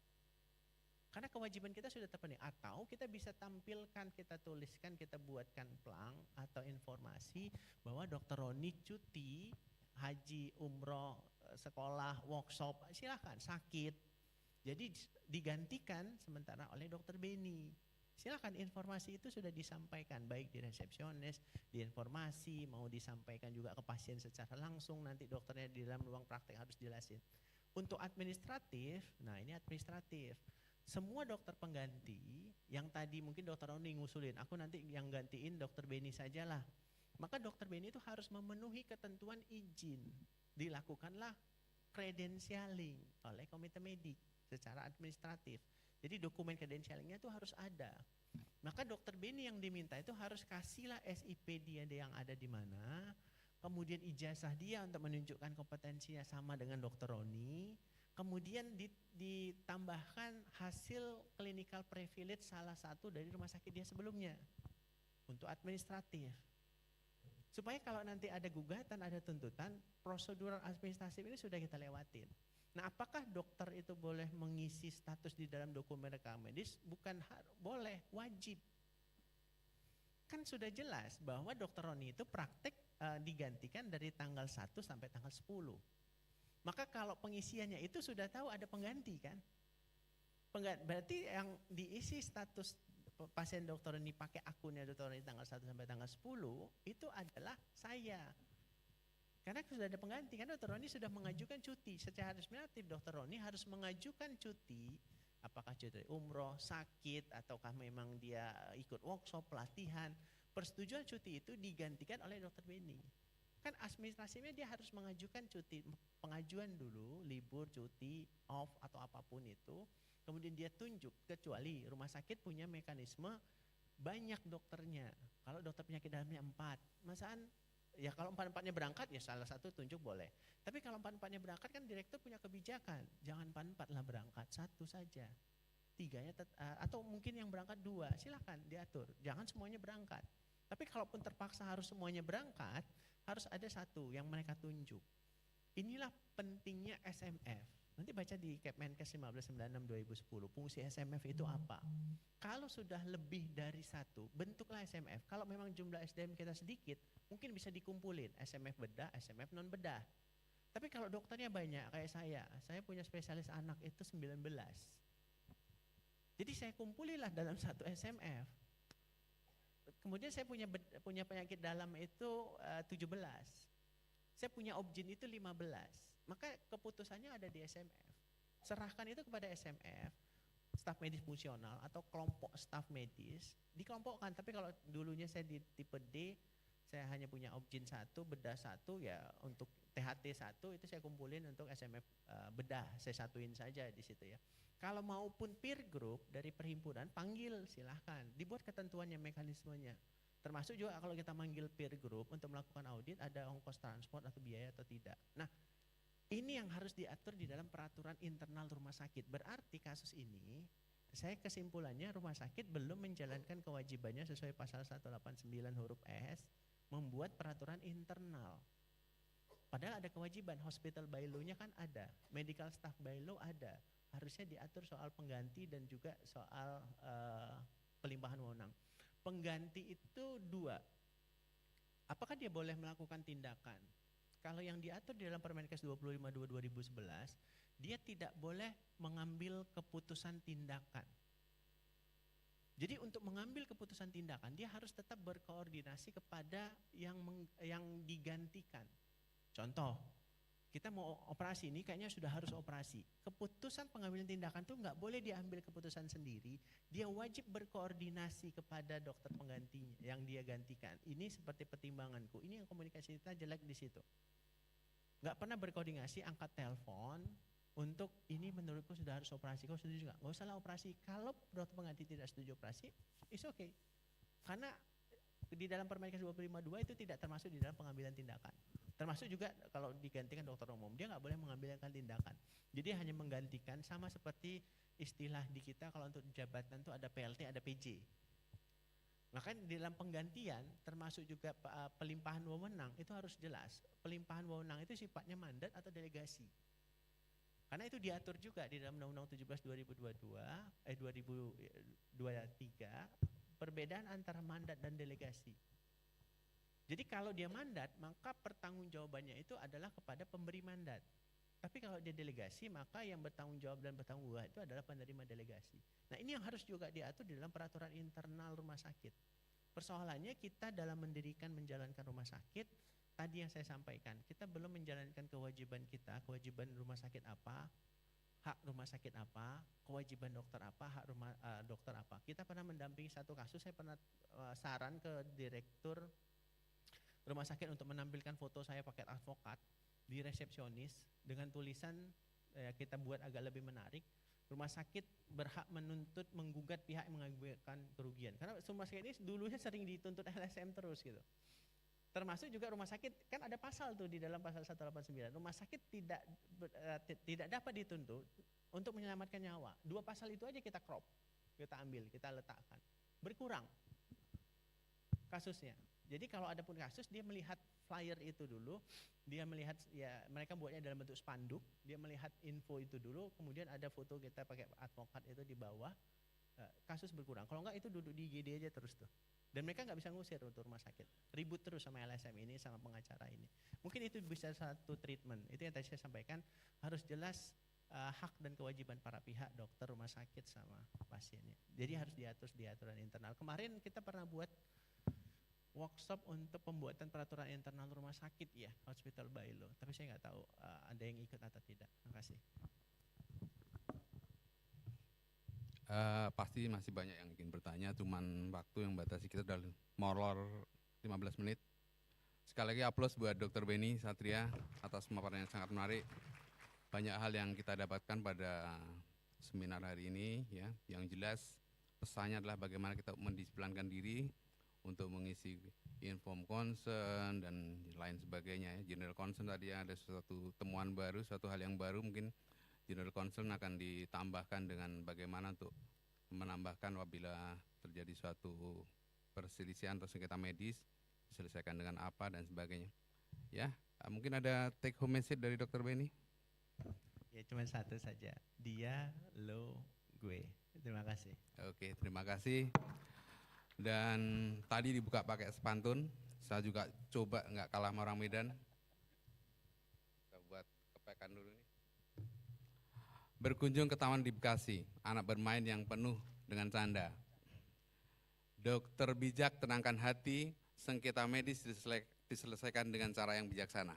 Karena kewajiban kita sudah terpenuhi. Atau kita bisa tampilkan, kita tuliskan, kita buatkan plang atau informasi bahwa dokter Roni cuti, haji, umroh, sekolah, workshop, silakan, sakit. Jadi digantikan sementara oleh dokter Beni. Silakan, informasi itu sudah disampaikan baik di resepsionis, di informasi, mau disampaikan juga ke pasien secara langsung, nanti dokternya di dalam ruang praktek harus jelasin. Untuk administratif, nah ini administratif. Semua dokter pengganti yang tadi mungkin dokter Roni ngusulin, aku nanti yang gantiin dokter Beni sajalah. Maka dokter Beni itu harus memenuhi ketentuan izin. Dilakukanlah credentialing oleh komite medik secara administratif. Jadi dokumen credentialingnya itu harus ada. Maka dokter Beni yang diminta itu harus kasihlah SIP dia yang ada di mana, kemudian ijazah dia untuk menunjukkan kompetensinya sama dengan dokter Roni, kemudian ditambahkan hasil clinical privilege salah satu dari rumah sakit dia sebelumnya untuk administratif. Supaya kalau nanti ada gugatan, ada tuntutan, prosedur administratif ini sudah kita lewatin. Nah, apakah dokter itu boleh mengisi status di dalam dokumen rekam medis? Bukan boleh, wajib. Kan sudah jelas bahwa dokter Roni itu praktek digantikan dari tanggal 1 sampai tanggal 10. Maka kalau pengisiannya itu sudah tahu ada pengganti kan? Berarti yang diisi status pasien dokter Roni pakai akunnya dokter Roni tanggal 1 sampai tanggal 10 itu adalah saya. Karena sudah ada pengganti, karena dokter Roni sudah mengajukan cuti. Secara administratif dokter Roni harus mengajukan cuti, apakah cuti umroh, sakit, ataukah memang dia ikut workshop, pelatihan. Persetujuan cuti itu digantikan oleh dokter Beni. Kan administrasinya dia harus mengajukan cuti, pengajuan dulu, libur, cuti, off atau apapun itu. Kemudian dia tunjuk, kecuali rumah sakit punya mekanisme banyak dokternya. Kalau dokter penyakit dalamnya 4, masaan ya kalau 4-4-nya berangkat ya salah satu tunjuk boleh. Tapi kalau 4-4-nya berangkat kan direktur punya kebijakan, jangan 4-4 lah berangkat, 1 saja. 3-nya atau mungkin yang berangkat 2, silakan diatur, jangan semuanya berangkat. Tapi kalaupun terpaksa harus semuanya berangkat, harus ada 1 yang mereka tunjuk. Inilah pentingnya SMF. Nanti baca di Kepmenkes 1596/2010, fungsi SMF itu apa? Kalau sudah lebih dari 1, bentuklah SMF. Kalau memang jumlah SDM kita sedikit, mungkin bisa dikumpulin SMF bedah, SMF non bedah. Tapi kalau dokternya banyak kayak saya punya spesialis anak itu 19. Jadi saya kumpulilah dalam 1 SMF. Kemudian saya punya penyakit dalam itu 17. Saya punya obgyn itu 15. Maka keputusannya ada di SMF. Serahkan itu kepada SMF, staf medis fungsional atau kelompok staf medis, dikelompokkan. Tapi kalau dulunya saya di tipe D, saya hanya punya obgyn 1, bedah 1, ya untuk THT 1 itu saya kumpulin untuk SMF bedah, saya satuin saja di situ ya. Kalau maupun peer group dari perhimpunan, panggil silahkan, dibuat ketentuannya, mekanismenya. Termasuk juga kalau kita manggil peer group untuk melakukan audit, ada ongkos transport atau biaya atau tidak. Nah, ini yang harus diatur di dalam peraturan internal rumah sakit. Berarti kasus ini, saya kesimpulannya rumah sakit belum menjalankan kewajibannya sesuai pasal 189 huruf S, membuat peraturan internal. Padahal ada kewajiban, hospital bylaw-nya kan ada, medical staff bylaw ada. Harusnya diatur soal pengganti dan juga soal pelimpahan wewenang. Pengganti itu 2. Apakah dia boleh melakukan tindakan? Kalau yang diatur di dalam Permenkes 25/2011, dia tidak boleh mengambil keputusan tindakan. Jadi untuk mengambil keputusan tindakan, dia harus tetap berkoordinasi kepada yang digantikan. Contoh, kita mau operasi ini kayaknya sudah harus operasi. Keputusan pengambilan tindakan itu nggak boleh diambil keputusan sendiri. Dia wajib berkoordinasi kepada dokter penggantinya yang dia gantikan. Ini seperti pertimbanganku. Ini yang komunikasi kita jelek di situ. Nggak pernah berkoordinasi, angkat telepon untuk ini menurutku sudah harus operasi. Kau setuju nggak? Nggak usahlah operasi. Kalau dokter pengganti tidak setuju operasi, it's okay. Karena di dalam Permenkes 25/2 itu tidak termasuk di dalam pengambilan tindakan. Termasuk juga kalau digantikan dokter umum, dia nggak boleh mengambilkan tindakan. Jadi hanya menggantikan, sama seperti istilah di kita kalau untuk jabatan itu ada PLT, ada PJ. Maka di dalam penggantian termasuk juga pelimpahan wewenang itu harus jelas. Pelimpahan wewenang itu sifatnya mandat atau delegasi. Karena itu diatur juga di dalam Undang-Undang 17 2023, perbedaan antara mandat dan delegasi. Jadi kalau dia mandat, maka pertanggungjawabannya itu adalah kepada pemberi mandat. Tapi kalau dia delegasi, maka yang bertanggung jawab dan bertanggung jawab itu adalah penerima delegasi. Nah, ini yang harus juga diatur di dalam peraturan internal rumah sakit. Persoalannya kita dalam mendirikan menjalankan rumah sakit, tadi yang saya sampaikan, kita belum menjalankan kewajiban kita, kewajiban rumah sakit apa, hak rumah sakit apa, kewajiban dokter apa, hak dokter apa. Kita pernah mendampingi satu kasus, saya pernah saran ke direktur rumah sakit untuk menampilkan foto saya pakai advokat di resepsionis dengan tulisan kita buat agak lebih menarik, rumah sakit berhak menuntut menggugat pihak yang mengakibatkan kerugian. Karena rumah sakit ini dulunya sering dituntut LSM terus gitu. Termasuk juga rumah sakit, kan ada pasal tuh di dalam pasal 189, rumah sakit tidak dapat dituntut untuk menyelamatkan nyawa. 2 pasal itu aja kita crop, kita ambil, kita letakkan. Berkurang kasusnya. Jadi kalau ada pun kasus, dia melihat flyer itu dulu, dia melihat, ya mereka buatnya dalam bentuk spanduk, dia melihat info itu dulu, kemudian ada foto kita pakai advokat itu di bawah, kasus berkurang. Kalau enggak itu duduk di IGD aja terus tuh. Dan mereka nggak bisa ngusir untuk rumah sakit. Ribut terus sama LSM ini, sama pengacara ini. Mungkin itu bisa satu treatment. Itu yang tadi saya sampaikan, harus jelas hak dan kewajiban para pihak, dokter, rumah sakit, sama pasiennya. Jadi harus diatur di aturan internal. Kemarin kita pernah buat workshop untuk pembuatan peraturan internal rumah sakit ya, hospital by law. Tapi saya nggak tahu ada yang ikut atau tidak. Terima kasih. Pasti masih banyak yang ingin bertanya, cuman waktu yang batasi kita udah molor 15 menit. Sekali lagi aplaus buat Dr. Beni Satria atas pemaparan yang sangat menarik. Banyak hal yang kita dapatkan pada seminar hari ini ya. Yang jelas pesannya adalah bagaimana kita mendisiplinkan diri untuk mengisi inform concern dan lain sebagainya ya. General concern tadi ada suatu temuan baru, suatu hal yang baru, mungkin general concern akan ditambahkan dengan bagaimana untuk menambahkan apabila terjadi suatu perselisihan atau sengketa medis, diselesaikan dengan apa dan sebagainya. Ya, mungkin ada take home message dari Dr. Beni? Ya cuma satu saja, dia, lo, gue. Terima kasih. Oke, terima kasih. Dan tadi dibuka pakai sepantun, saya juga coba nggak kalah sama orang Medan. Kita buat kepekan dulu nih. Berkunjung ke taman di Bekasi, anak bermain yang penuh dengan canda. Dokter bijak tenangkan hati, sengketa medis diselesaikan dengan cara yang bijaksana.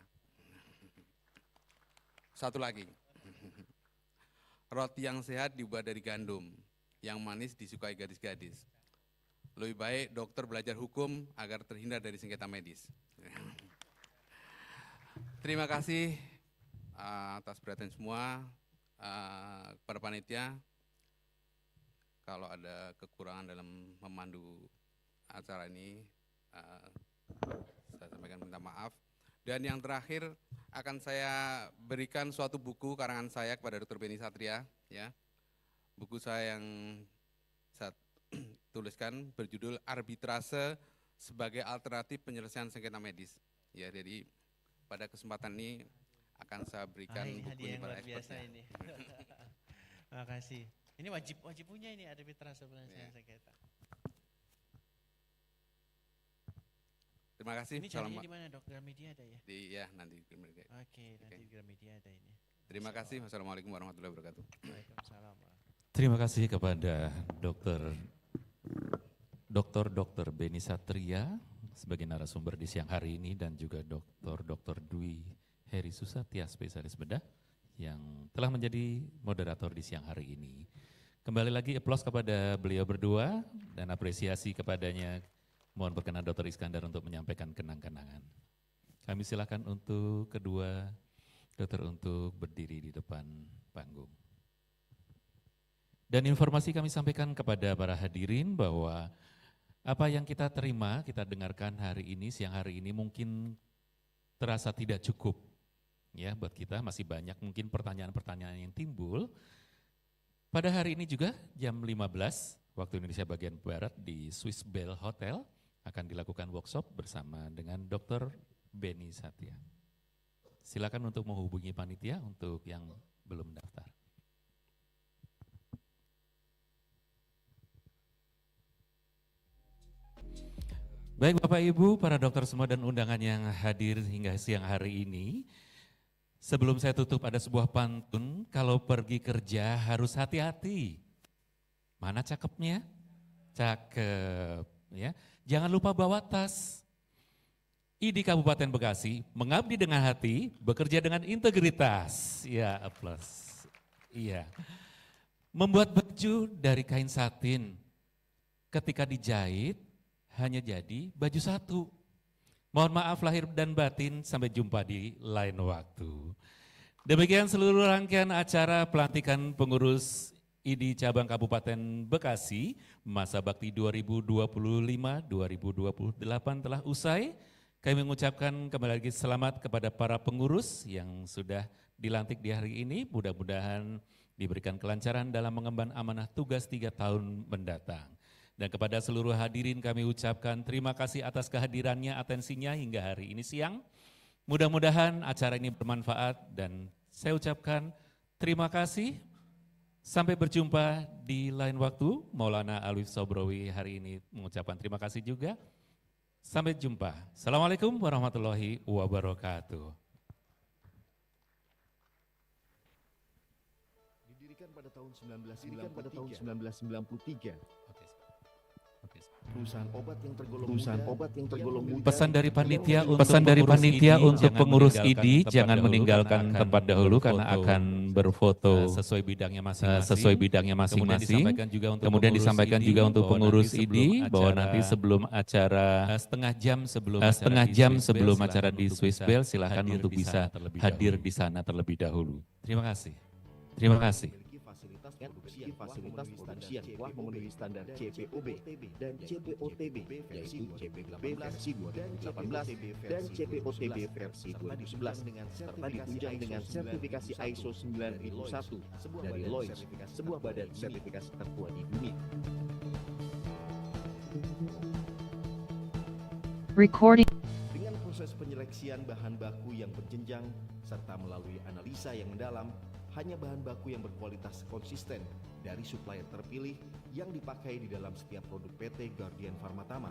Satu lagi, roti yang sehat dibuat dari gandum, yang manis disukai gadis-gadis. Lebih baik dokter belajar hukum agar terhindar dari sengketa medis. Terima kasih atas perhatian semua, kepada panitia. Kalau ada kekurangan dalam memandu acara ini, saya sampaikan minta maaf. Dan yang terakhir akan saya berikan suatu buku karangan saya kepada Dr. Beni Satria. Ya, buku saya yang saya tuliskan berjudul Arbitrase sebagai Alternatif Penyelesaian Sengketa Medis. Ya, jadi pada kesempatan ini akan saya berikan buku ini pada expertnya. Ini. Terima kasih. Ini wajib punya ini arbitrase penyelesaian sengketa. Terima kasih. Ini carinya di mana dok? Gramedia ada ya? Ya nanti di Gramedia. Oke, nanti di Gramedia ada ini. Terima kasih. Wassalamualaikum warahmatullahi wabarakatuh. Waalaikumsalam. Terima kasih kepada Dr. Beni Satria sebagai narasumber di siang hari ini, dan juga Dr. Dwi Heri Susatya, spesialis bedah yang telah menjadi moderator di siang hari ini. Kembali lagi aplaus kepada beliau berdua dan apresiasi kepadanya. Mohon berkenan Dr. Iskandar untuk menyampaikan kenang-kenangan. Kami silakan untuk kedua dokter untuk berdiri di depan panggung. Dan informasi kami sampaikan kepada para hadirin bahwa apa yang kita terima, kita dengarkan hari ini, siang hari ini mungkin terasa tidak cukup. Ya, buat kita masih banyak mungkin pertanyaan-pertanyaan yang timbul. Pada hari ini juga jam 15 waktu Indonesia bagian Barat di Swiss Bell Hotel akan dilakukan workshop bersama dengan Dr. Beni Satya. Silakan untuk menghubungi panitia untuk yang belum daftar. Baik Bapak Ibu, para dokter semua dan undangan yang hadir hingga siang hari ini. Sebelum saya tutup ada sebuah pantun, kalau pergi kerja harus hati-hati. Mana cakepnya? Cakep. Ya. Jangan lupa bawa tas. ID Kabupaten Bekasi, mengabdi dengan hati, bekerja dengan integritas. Ya, aplaus. Iya. Membuat baju dari kain satin, ketika dijahit hanya jadi baju satu. Mohon maaf lahir dan batin, sampai jumpa di lain waktu. Demikian seluruh rangkaian acara pelantikan pengurus ID Cabang Kabupaten Bekasi, masa bakti 2025-2028 telah usai. Kami mengucapkan kembali lagi selamat kepada para pengurus yang sudah dilantik di hari ini. Mudah-mudahan diberikan kelancaran dalam mengemban amanah tugas 3 tahun mendatang. Dan kepada seluruh hadirin kami ucapkan terima kasih atas kehadirannya, atensinya hingga hari ini siang. Mudah-mudahan acara ini bermanfaat dan saya ucapkan terima kasih. Sampai berjumpa di lain waktu. Maulana Alwi Sobrowi hari ini mengucapkan terima kasih juga. Sampai jumpa. Assalamualaikum warahmatullahi wabarakatuh. Didirikan pada tahun 1993. Perusahaan obat yang tergolong muda. Pesan dari panitia untuk pengurus ID jangan meninggalkan tempat dahulu karena akan berfoto sesuai bidangnya masing-masing. Kemudian disampaikan juga untuk pengurus ID bahwa nanti sebelum acara setengah jam sebelum acara di Swiss Bell silakan untuk bisa hadir di sana terlebih dahulu. Terima kasih. Terima kasih. Fasilitas produksi yang telah memenuhi standar CPOB dan CPOTB, yaitu CPOB versi 2018 dan CPOTB versi 2011, serta ditunjang dengan sertifikasi ISO 9001 dari Lloyds, sebuah badan sertifikasi tertua di dunia. Recording. Dengan proses penyeleksian bahan baku yang berjenjang serta melalui analisa yang mendalam, hanya bahan baku yang berkualitas konsisten dari supplier terpilih yang dipakai di dalam setiap produk PT Guardian Pharma Tama.